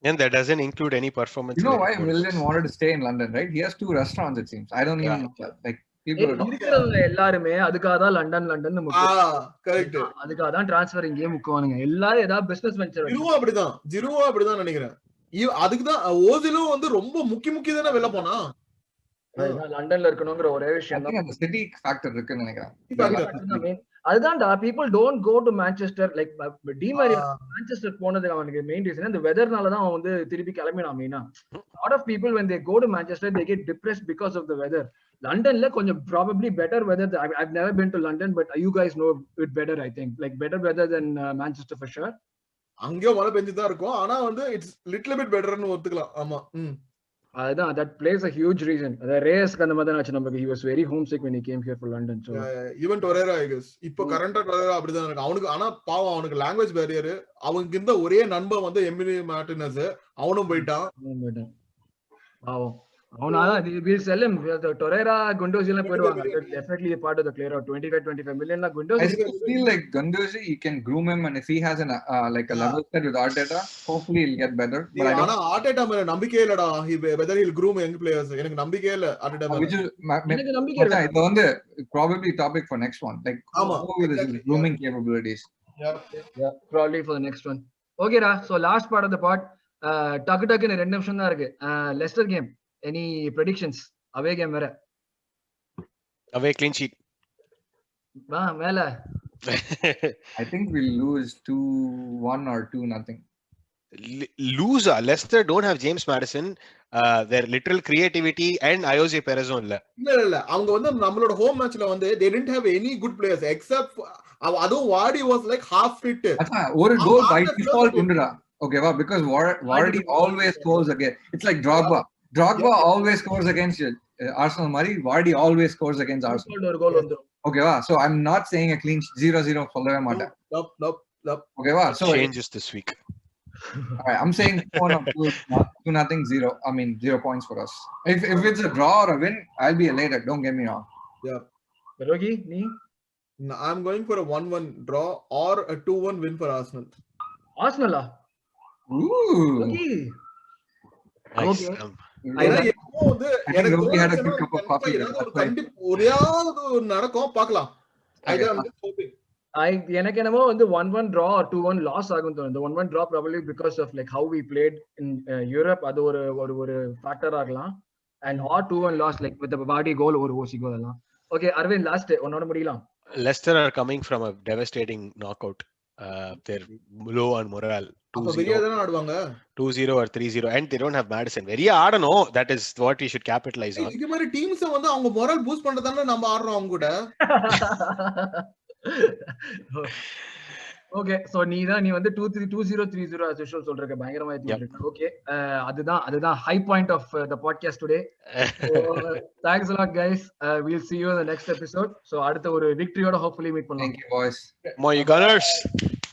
D: And that doesn't include any performance.
F: You know why Willian wanted to stay in London, right? He has 2 restaurants it seems. I don't even know that. Like people
C: இருக்கிறவங்க எல்லாரும் அதுக்காக தான் London
E: correct.
C: அதுக்காக தான் transfer இங்கே முக்குவானுங்க. எல்லாரும் ஏதாவது business venture.
E: ஜிருவா அப்படிதான் நினைக்கிறேன். அதுக்கு தான் ஓசிலும் வந்து ரொம்ப முக்கியதானே வெளில போனா.
C: லண்டன்ல இருக்கணும்ங்கற ஒரே விஷயம் தான்.
F: அந்த சிட்டி ஃபேக்டர் இருக்குன்னு நினைக்கிறேன்.
C: அதுதான்டா, people don't go to Manchester like Di Maria Manchester போனது அவனுக்கு மெயின் ரீசன் அந்த வெதர்னால தான் அவன் வந்து திருப்பி கிளம்பினான். மெயினா lot of people when they go to Manchester they get depressed because of the weather. லண்டன்ல கொஞ்சம் probably better weather. I've never been to London but you guys know it better I think, like better weather than Manchester for sure.
E: அங்க மழை பெஞ்சுதான் இருக்கும், ஆனா வந்து it's little bit betterன்னு ஒத்துக்கலாம். ஆமா,
C: அதுதான், that plays a huge reason. The Reyes அந்த மாதிரி ஆச்சு நமக்கு. He was very homesick when he came here for London. So
E: even Torreira I guess இப்போ கரண்டா Torreira அப்படிதான் இருக்கு. அவனுக்கு ஆனா பாவம், அவனுக்கு லாங்குவேஜ் பேரியர். அவனுக்கு இந்த ஒரே நண்பன் வந்து எமிலி மார்டினஸ், அவனும் போயிட்டான். பாவம் அவனாதான் we'll sell him. Torreira, Gundosi எல்லாம் போயிடுவாங்க. Definitely a part of the clear out. 25 million la Gundosi.
F: I feel like Gundosi you can groom him, and if he has like a level set with Arteta, hopefully he'll get better. But
E: ஆனா Arteta மேல நம்பிக்கை இல்லடா. Whether he'll groom young players எனக்கு நம்பிக்கை இல்ல Arteta மேல.
F: எனக்கு நம்பிக்கை இல்ல. இது வந்து probably topic for next one, like with his grooming capabilities.
C: Yeah, probably for the next one. Okay ra, so last part of the part, டக்கு டக்குன்னு 2 நிமிஷம் தான் இருக்கு. Leicester game, any predictions? Away game வேற.
D: Away clean sheet.
C: வா மேல.
F: I think we'll lose 2-1 or 2-0.
D: Loser. Leicester don't have James Maddison. Their literal creativity and Ayoze Perezon இல்ல
E: அவங்க வந்து நம்மளோட ஹோம் மேட்ச்ல வந்து they didn't have any good players except அதுவும் வாடி was like half fit.
F: ஒரு கோல் by default உண்டுடா. Okay va, because Vardy always scores again. It's like Drogba always scores against Arsenal mari. Vardy always scores against Arsenal.
C: ஒரு கோல் வந்துரும்.
F: Okay va, so I'm not saying a clean 0-0 சொல்லவே மாட்டேன்.
E: Nope.
F: Okay va, so
D: changes this week.
F: All right, I'm saying 2-0. I mean 0 points for us. If it's a draw or a win, I'll be elated. Don't get me wrong.
E: Yeah.
C: Rogi, நீ?
E: I'm going for a 1-1 draw or a 2-1 win for Arsenal.
C: Arsenal?
F: Ooh.
C: Rogi.
D: Nice.
C: Okay.
E: ஏன்னா எப்போ வந்து எனக்கு
F: Rogi had a
E: தோணுச்சுன்னா
F: good cup of coffee.
E: ஏதாவது ஒரு ஒரேயாவது நடக்கும் பார்க்கலாம். I'm just hoping.
C: எனக்கு என்னமோ வந்து 1-1 draw or 2-1 loss ஆகும் தோணுது. 1-1 draw probably because of like how we played in Europe. அது ஒரு ஃபேக்டர் ஆகலாம். And or 2-1 loss like with the Vardy goal or OC goal எல்லாம். Okay, Arvind, last உன்னோட முடியலாம்.
D: Leicester are coming from a devastating knockout. They're low on morale. 2-0 or 3-0 and they don't have Madison. Very ஆடணும். That is what we should capitalize on.
E: இது மாதிரி teams வந்து அவங்க moral boost பண்றதானே நம்ம ஆடுறோம் அவங்க கூட.
C: ஓகே, சோ நீ வந்து 2-0 as usual சொல்றீங்க, பயங்கரமா ஏத்திட்டு. ஓகே, அதுதான் high point of the podcast today. Thanks a lot guys. We'll see you in the next episode. So அடுத்த ஒரு விக்டரியோட hopefully மீட் பண்ணலாம்.
F: Thank you boys.
D: More you Gunners.